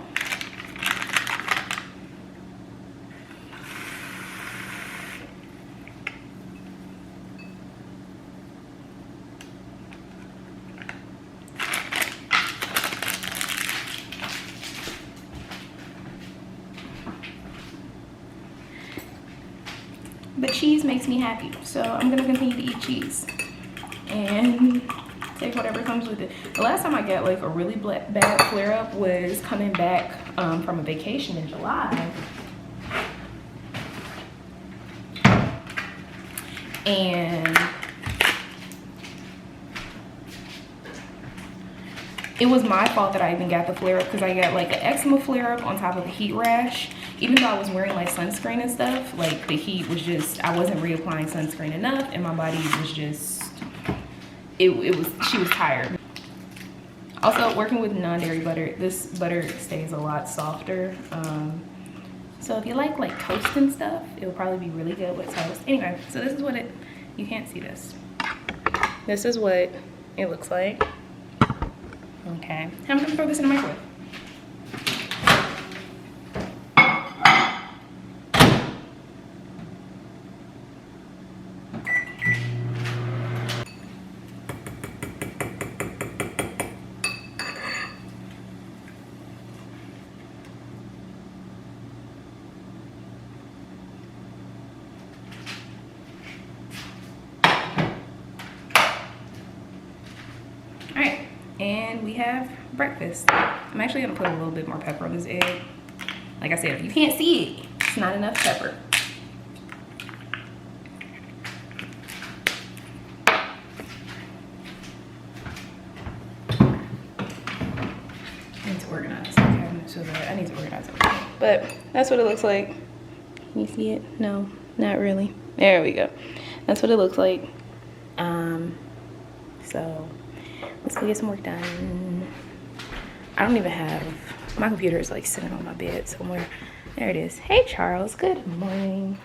But cheese makes me happy, so I'm gonna continue to eat cheese and take whatever comes with it. The last time I got like a really bad flare up was coming back from a vacation in July. And it was my fault that I even got the flare up, because I got like an eczema flare up on top of a heat rash. Even though I was wearing like sunscreen and stuff, like the heat was just, I wasn't reapplying sunscreen enough, and my body was just, she was tired. Also, working with non-dairy butter, this butter stays a lot softer. So if you like toast and stuff, it'll probably be really good with toast. Anyway, so this is what you can't see this. This is what it looks like. Okay, I'm gonna throw this in the microwave. And we have breakfast. I'm actually gonna put a little bit more pepper on this egg. Like I said, if you can't see it, it's not enough pepper. I need to organize the cabinet so that I need to organize everything. But that's what it looks like. Can you see it? No, not really. There we go. That's what it looks like. So let's go get some work done. I don't even have, my computer is like sitting on my bed somewhere. There it is. Hey Charles, good morning.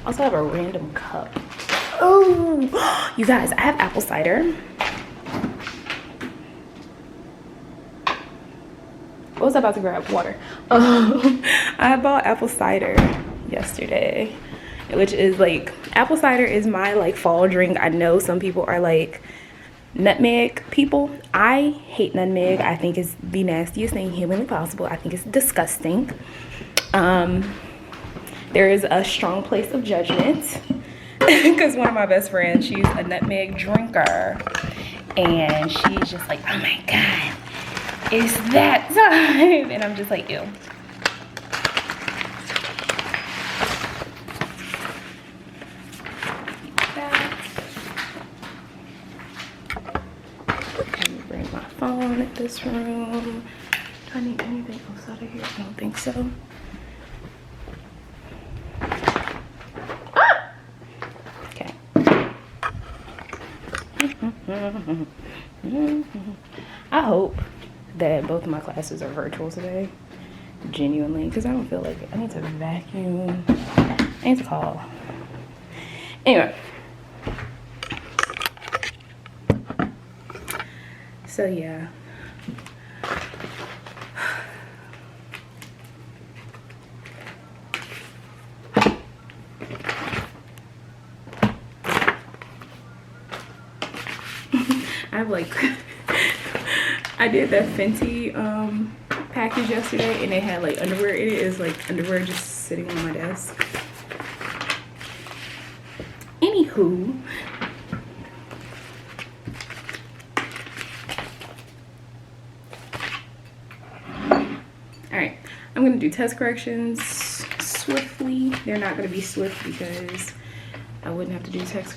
Also have a random cup. Oh, you guys, I have apple cider. What was I about to grab? Water. I bought apple cider yesterday, which is like, apple cider is my like fall drink. I know some people are like nutmeg people. I hate nutmeg. I think it's the nastiest thing humanly possible. I think it's disgusting. There is a strong place of judgment because one of my best friends, she's a nutmeg drinker, and she's just like, oh my god, it's that time. And I'm just like, ew. phone in this room. Do I need anything else out of here? I don't think so. Okay. I hope that both of my classes are virtual today. Genuinely, because I don't feel like it. I need to vacuum. I need to call. Anyway. So yeah. I have like I did that Fenty package yesterday and it had like underwear in it. It's like underwear just sitting on my desk. Anywho, alright, I'm gonna do test corrections swiftly. They're not gonna be swift because I wouldn't have to do test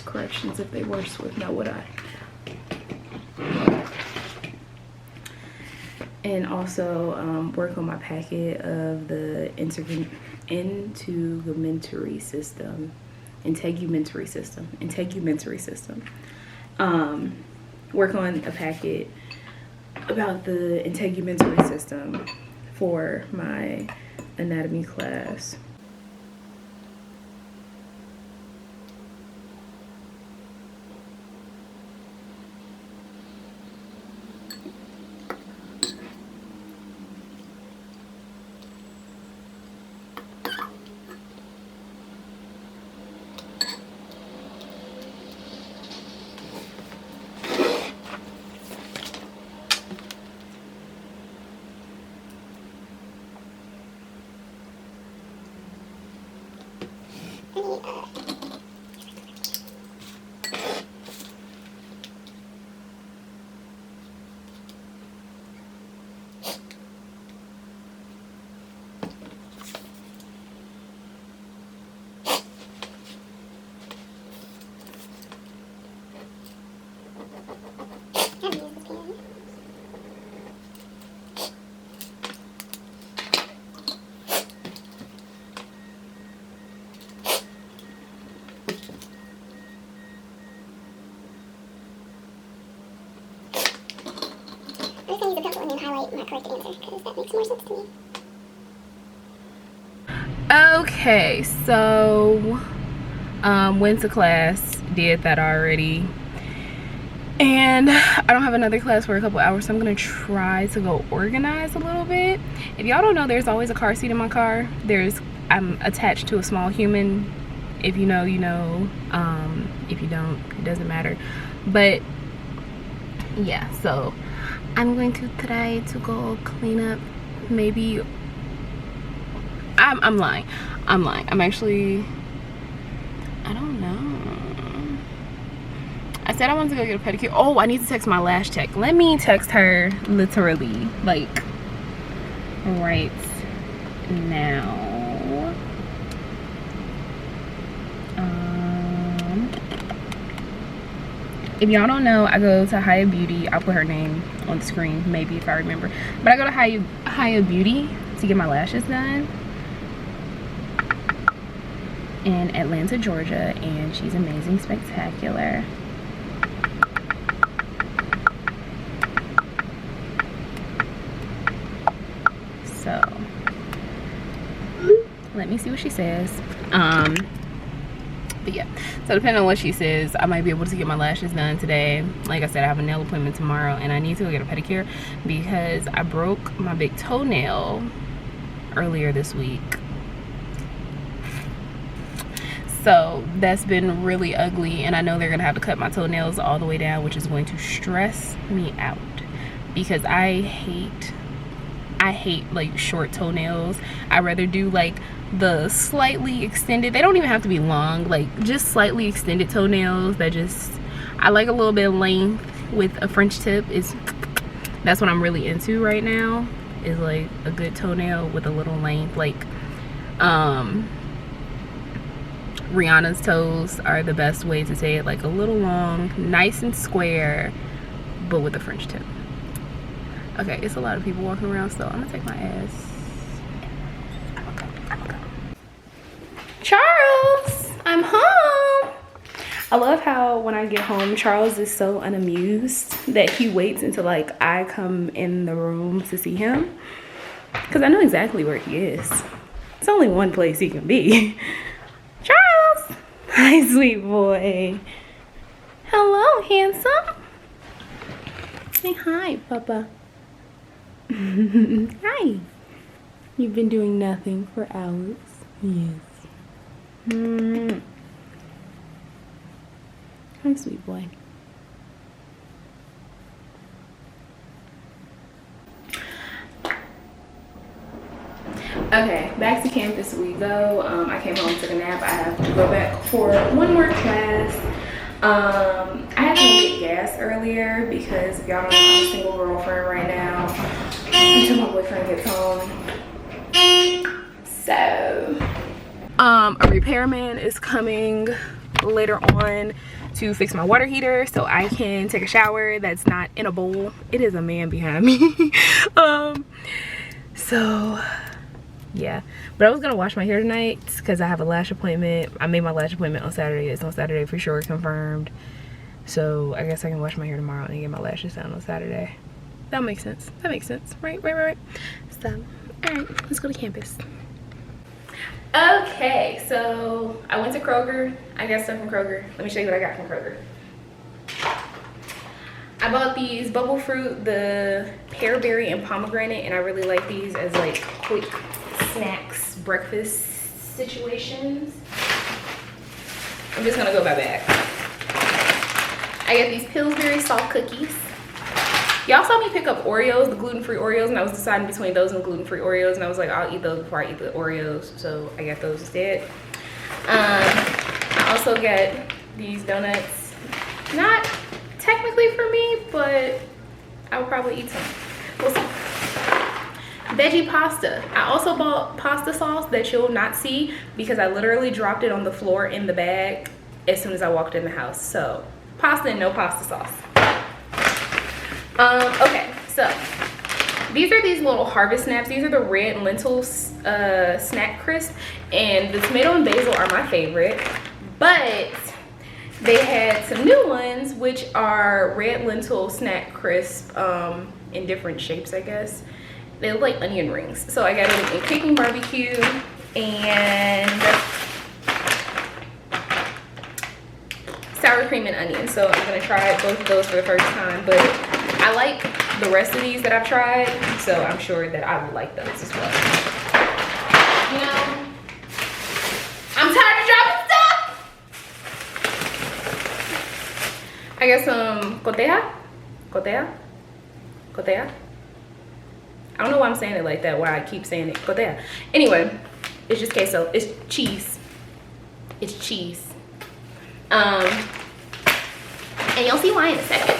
corrections if they were swift, now would I? And also work on my packet of the integumentary system. Work on a packet about the integumentary system for my anatomy class. Highlight my correct answer because that makes more sense to me. Okay, so went to class, did that already, and I don't have another class for a couple hours, so I'm gonna try to go organize a little bit. If y'all don't know, there's always a car seat in my car. I'm attached to a small human. If you know, you know. If you don't, it doesn't matter. But yeah, so I'm going to try to go clean up. Maybe I'm lying. I'm actually, I don't know. I said I wanted to go get a pedicure. Oh, I need to text my lash tech. Let me text her literally, like, right now. If y'all don't know, I go to Haya Beauty. I'll put her name on the screen, maybe, if I remember. But I go to Haya Beauty to get my lashes done in Atlanta, Georgia, and she's amazing, spectacular. So let me see what she says. But yeah, so depending on what she says, I might be able to get my lashes done today. Like I said, I have a nail appointment tomorrow, and I need to go get a pedicure because I broke my big toenail earlier this week. So that's been really ugly, and I know they're gonna have to cut my toenails all the way down, which is going to stress me out because I hate like short toenails. I'd rather do like the slightly extended, they don't even have to be long, like just slightly extended toenails that just, I like a little bit of length with a French tip. That's what I'm really into right now, is like a good toenail with a little length. Like Rihanna's toes are the best way to say it, like a little long, nice and square, but with a French tip. Okay, it's a lot of people walking around, so I'm gonna take my ass. Charles, I'm home. I love how when I get home, Charles is so unamused that he waits until like I come in the room to see him, because I know exactly where he is. It's only one place he can be. Charles, hi, sweet boy. Hello, handsome. Say hi, Papa. Hi. You've been doing nothing for hours. Yes. Hi, sweet boy. Okay, back to campus we go. I came home, took a nap. I have to go back for one more class. I had to get gas earlier because if y'all don't know, I'm a single girlfriend right now until my boyfriend gets home. So, a repairman is coming later on to fix my water heater so I can take a shower that's not in a bowl. It is a man behind me. So yeah, but I was gonna wash my hair tonight because I have a lash appointment. I made my lash appointment on Saturday. It's on Saturday for sure, confirmed. So I guess I can wash my hair tomorrow and get my lashes done on Saturday. That makes sense. That makes sense. Right. So, all right, let's go to campus. Okay, so I went to Kroger. I got stuff from Kroger. Let me show you what I got from Kroger. I bought these bubble fruit, the pear berry and pomegranate, and I really like these as like quick snacks, breakfast situations. I'm just gonna go by bag. I got these Pillsbury salt cookies. Y'all saw me pick up Oreos, the gluten-free Oreos, and I was deciding between those and gluten-free Oreos, and I was like, I'll eat those before I eat the Oreos, so I got those instead. I also got these donuts, not technically for me, but I'll probably eat some. We'll see. Veggie pasta. I also bought pasta sauce that you'll not see because I literally dropped it on the floor in the bag as soon as I walked in the house. So pasta and no pasta sauce. Okay, so these are these little Harvest Snaps. These are the red lentil snack crisp, and the tomato and basil are my favorite, but they had some new ones which are red lentil snack crisp in different shapes, I guess. They look like onion rings. So I got it in kicking barbecue and sour cream and onion. So I'm gonna try both of those for the first time, but I like the rest of these that I've tried, so I'm sure that I would like those as well. You know, I'm tired of dropping stuff. I got some cotija. I don't know why I'm saying it like that, why I keep saying it cotija. Anyway, it's just queso. It's cheese. It's cheese. And you'll see why in a second.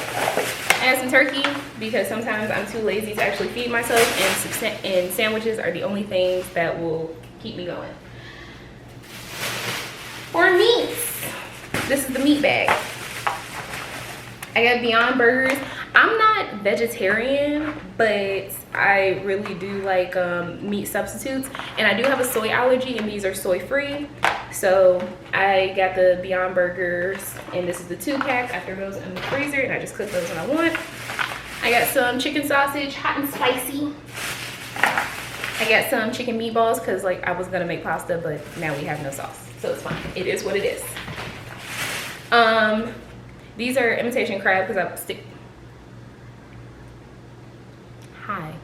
I had some turkey because sometimes I'm too lazy to actually feed myself, and sandwiches are the only things that will keep me going. For meats, this is the meat bag. I got Beyond Burgers. I'm not vegetarian, but I really do like meat substitutes, and I do have a soy allergy, and these are soy free. So I got the Beyond Burgers, and this is the 2-pack. I threw those in the freezer, and I just cook those when I want. I got some chicken sausage, hot and spicy. I got some chicken meatballs because like I was gonna make pasta, but now we have no sauce, so it's fine. It is what it is. These are imitation crab because I stick. Hi.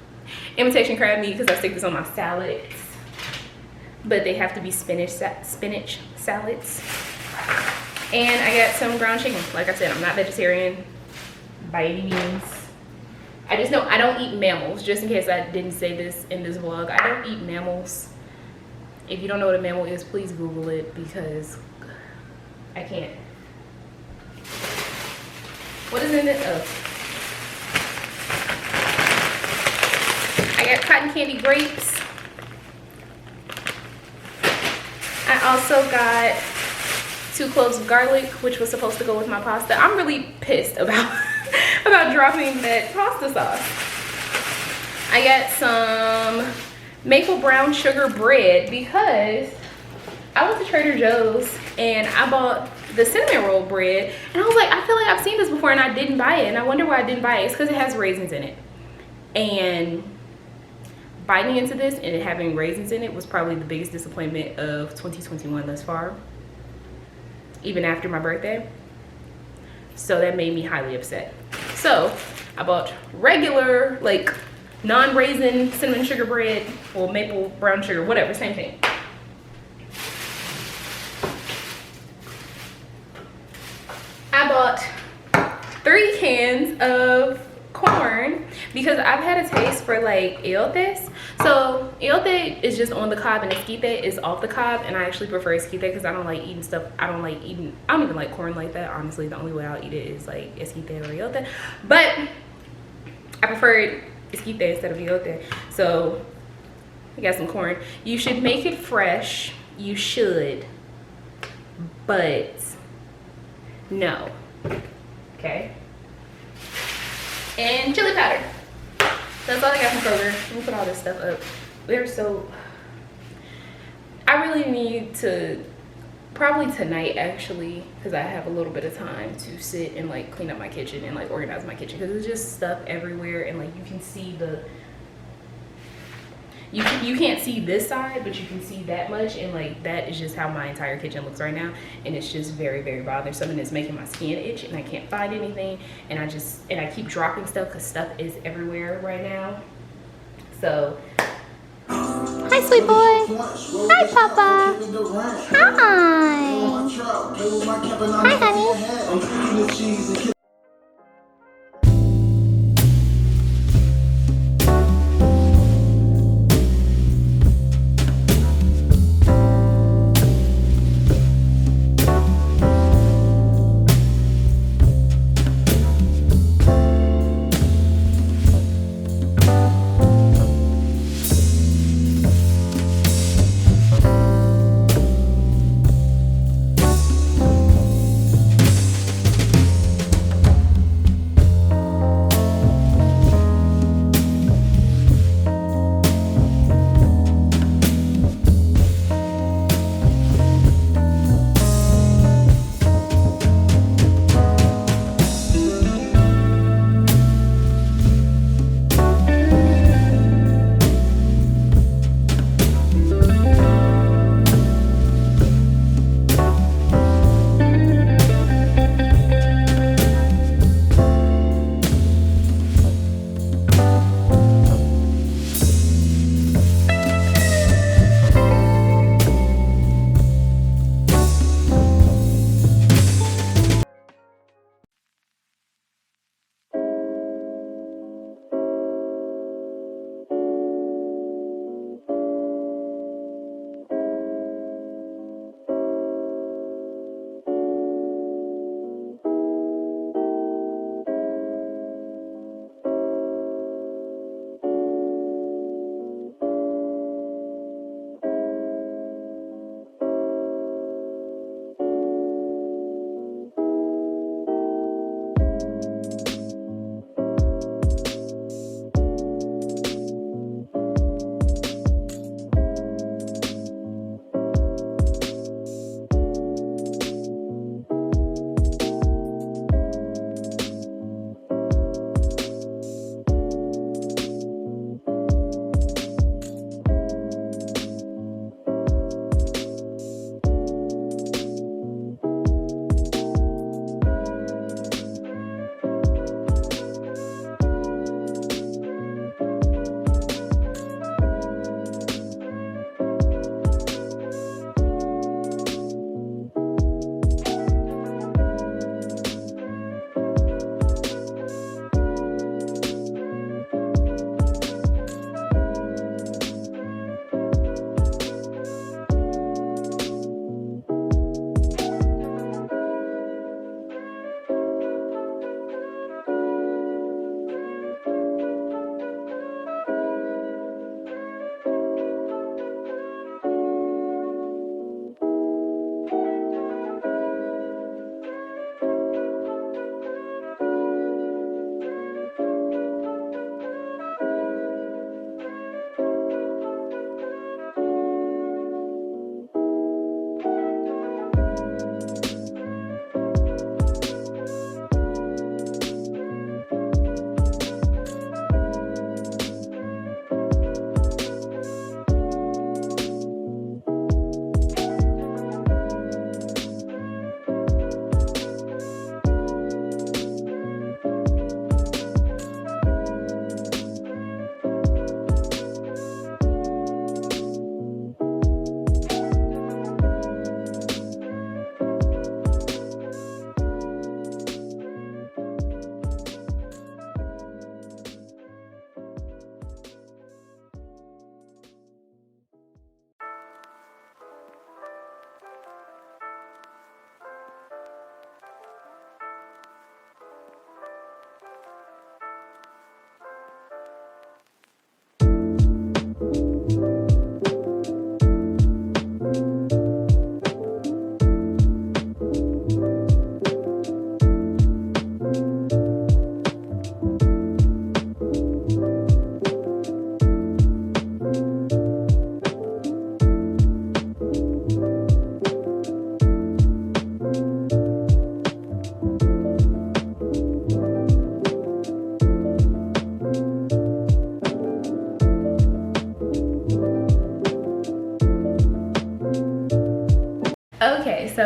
Imitation crab meat because I stick this on my salads, but they have to be spinach salads. And I got some ground chicken. Like I said, I'm not vegetarian by any means. I just know I don't eat mammals, just in case I didn't say this in this vlog. I don't eat mammals. If you don't know what a mammal is, please Google it because I can't. What is in it? Oh. I got cotton candy grapes. I also got 2 cloves of garlic, which was supposed to go with my pasta. I'm really pissed about about dropping that pasta sauce. I got some maple brown sugar bread because I went to Trader Joe's and I bought the cinnamon roll bread, and I was like, I feel like I've seen this before and I didn't buy it, and I wonder why I didn't buy it. It's because it has raisins in it, and biting into this and it having raisins in it was probably the biggest disappointment of 2021 thus far, even after my birthday. So that made me highly upset. So I bought regular, like, non-raisin cinnamon sugar bread, or maple brown sugar, whatever, same thing. I bought 3 cans of corn because I've had a taste for like elotes. So elote is just on the cob and esquite is off the cob, and I actually prefer esquite because I don't like eating stuff. I don't even like corn like that. Honestly, the only way I'll eat it is like esquite or elote, but I prefer esquite instead of elote. So I got some corn. You should make it fresh. You should, but no. Okay. And chili powder. That's all I got from Kroger. Let me put all this stuff up. I really need to, probably tonight actually, because I have a little bit of time to sit and like clean up my kitchen and like organize my kitchen, because there's just stuff everywhere, and like you can see you can't see this side, but you can see that much, and like that is just how my entire kitchen looks right now, and it's just very, very bothersome, and it's making my skin itch, and I can't find anything, and I keep dropping stuff because stuff is everywhere right now. So Hi, sweet boy. Hi, Papa. Hi. Hi, honey.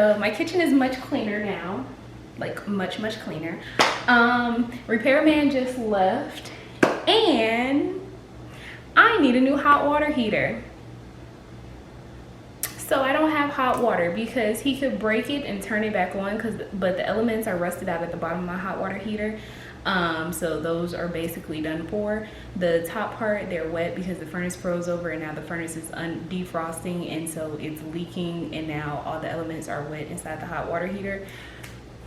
so my kitchen is much cleaner now, like much cleaner. Repairman just left, and I need a new hot water heater. So I don't have hot water because he could break it and turn it back on, but the elements are rusted out at the bottom of my hot water heater. So those are basically done for. The top part, they're wet because the furnace froze over, and now the furnace is defrosting, and so it's leaking, and now all the elements are wet inside the hot water heater.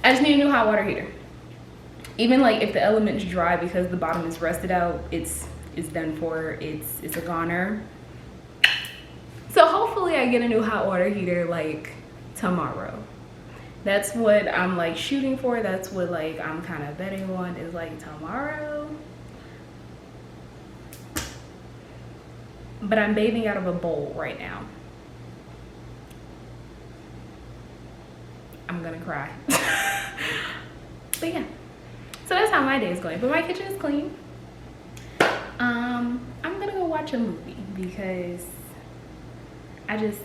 I just need a new hot water heater. Even like if the elements dry because the bottom is rusted out, it's done for. It's a goner. So hopefully I get a new hot water heater like tomorrow. That's what I'm like shooting for. That's what like I'm kind of betting on, is like tomorrow. But I'm bathing out of a bowl right now. I'm gonna cry. But yeah, so that's how my day is going. But my kitchen is clean. I'm gonna go watch a movie because I just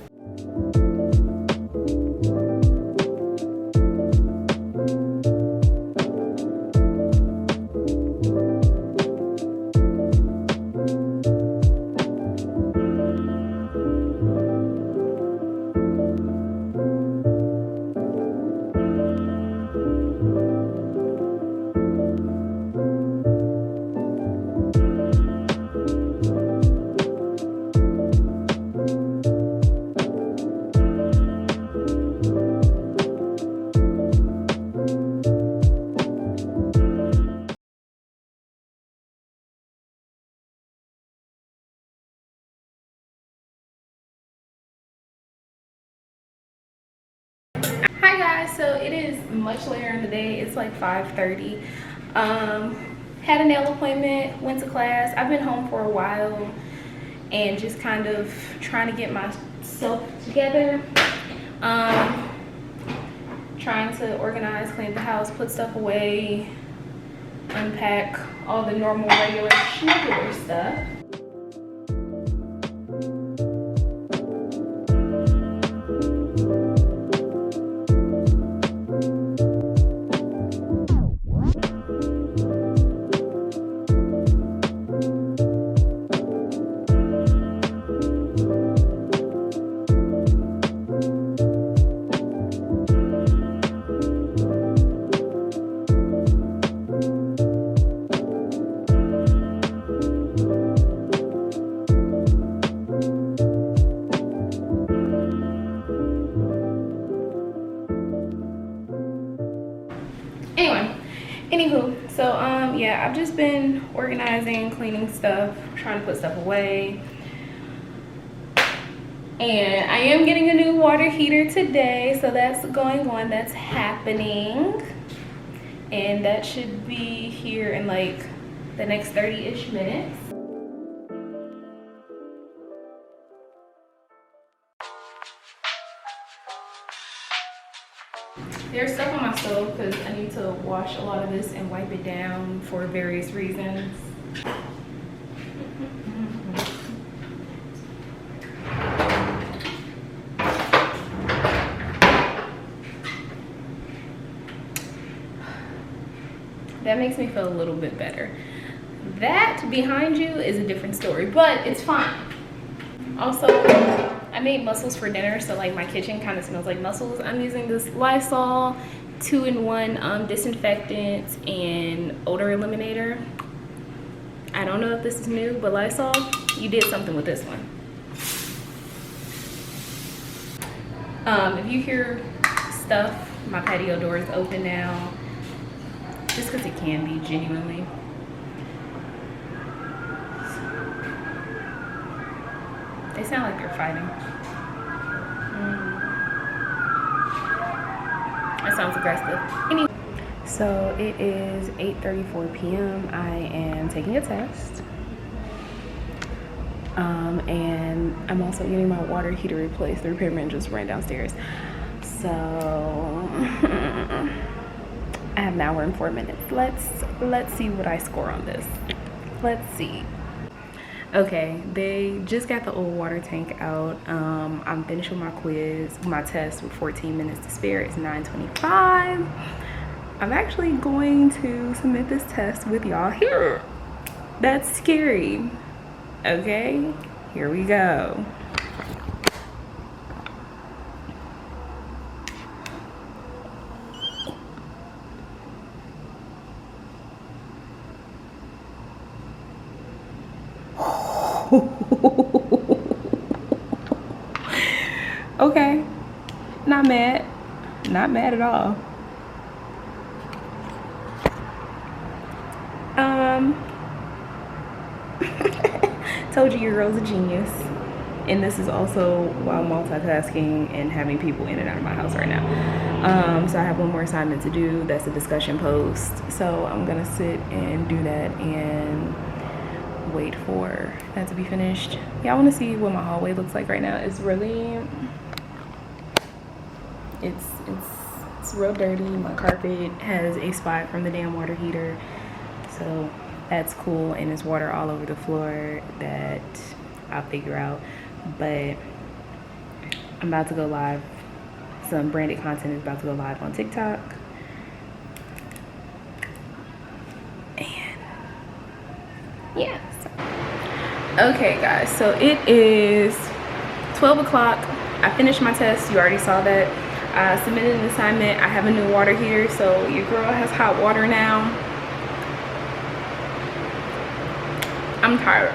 Hi guys, so it is much later in the day. It's like 5:30. Had a nail appointment, went to class. I've been home for a while and just kind of trying to get myself together. Trying to organize, clean the house, put stuff away, unpack, all the normal regular schmegular stuff. Anywho, so yeah, I've just been organizing, cleaning stuff, trying to put stuff away, and I am getting a new water heater today, so that's going on, that's happening, and that should be here in like the next 30-ish minutes. There's stuff on my stove because I need to wash a lot of this and wipe it down for various reasons. That makes me feel a little bit better. That behind you is a different story, but it's fine. Also, I made mussels for dinner, so like my kitchen kind of smells like mussels. I'm using this Lysol 2-in-1 disinfectant and odor eliminator. I don't know if this is new, but Lysol, you did something with this one. If you hear stuff, my patio door is open now, just because it can be, genuinely. They sound like they're fighting. That sounds aggressive. Anyway, so it is 8:34 p.m. I am taking a test. And I'm also getting my water heater replaced. The repairman just ran downstairs. So I have an hour and 4 minutes. Let's see what I score on this. Let's see. Okay, they just got the old water tank out. I'm finished with my test with 14 minutes to spare. It's 9:25. I'm actually going to submit this test with y'all here. That's scary. Okay, here we go. Okay, not mad at all. Told you your girl's a genius. And this is also while multitasking and having people in and out of my house right now. So I have one more assignment to do. That's a discussion post. So I'm gonna sit and do that and wait for that to be finished. Y'all wanna see what my hallway looks like right now? It's really, it's real dirty. My carpet has a spot from the damn water heater. So that's cool, and there's water all over the floor that I'll figure out. But I'm about to go live. Some branded content is about to go live on TikTok. And yeah. Okay guys, so it is 12 o'clock. I finished my test, you already saw that. I submitted an assignment. I have a new water heater, so your girl has hot water now. I'm tired.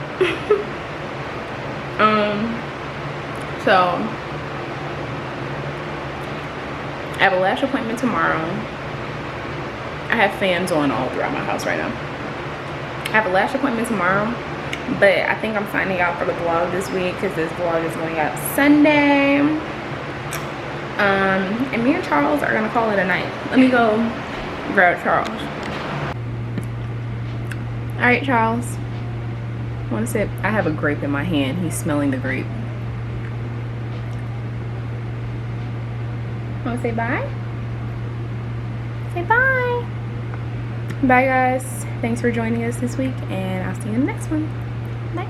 So I have a lash appointment tomorrow. I have fans on all throughout my house right now. I have a lash appointment tomorrow, but I think I'm signing out for the vlog this week because this vlog is going out Sunday. And me and Charles are gonna call it a night. Let me go grab Charles. All right, Charles. Want to sip? I have a grape in my hand. He's smelling the grape. Want to say bye? Say bye. Bye, guys. Thanks for joining us this week, and I'll see you in the next one. Bye.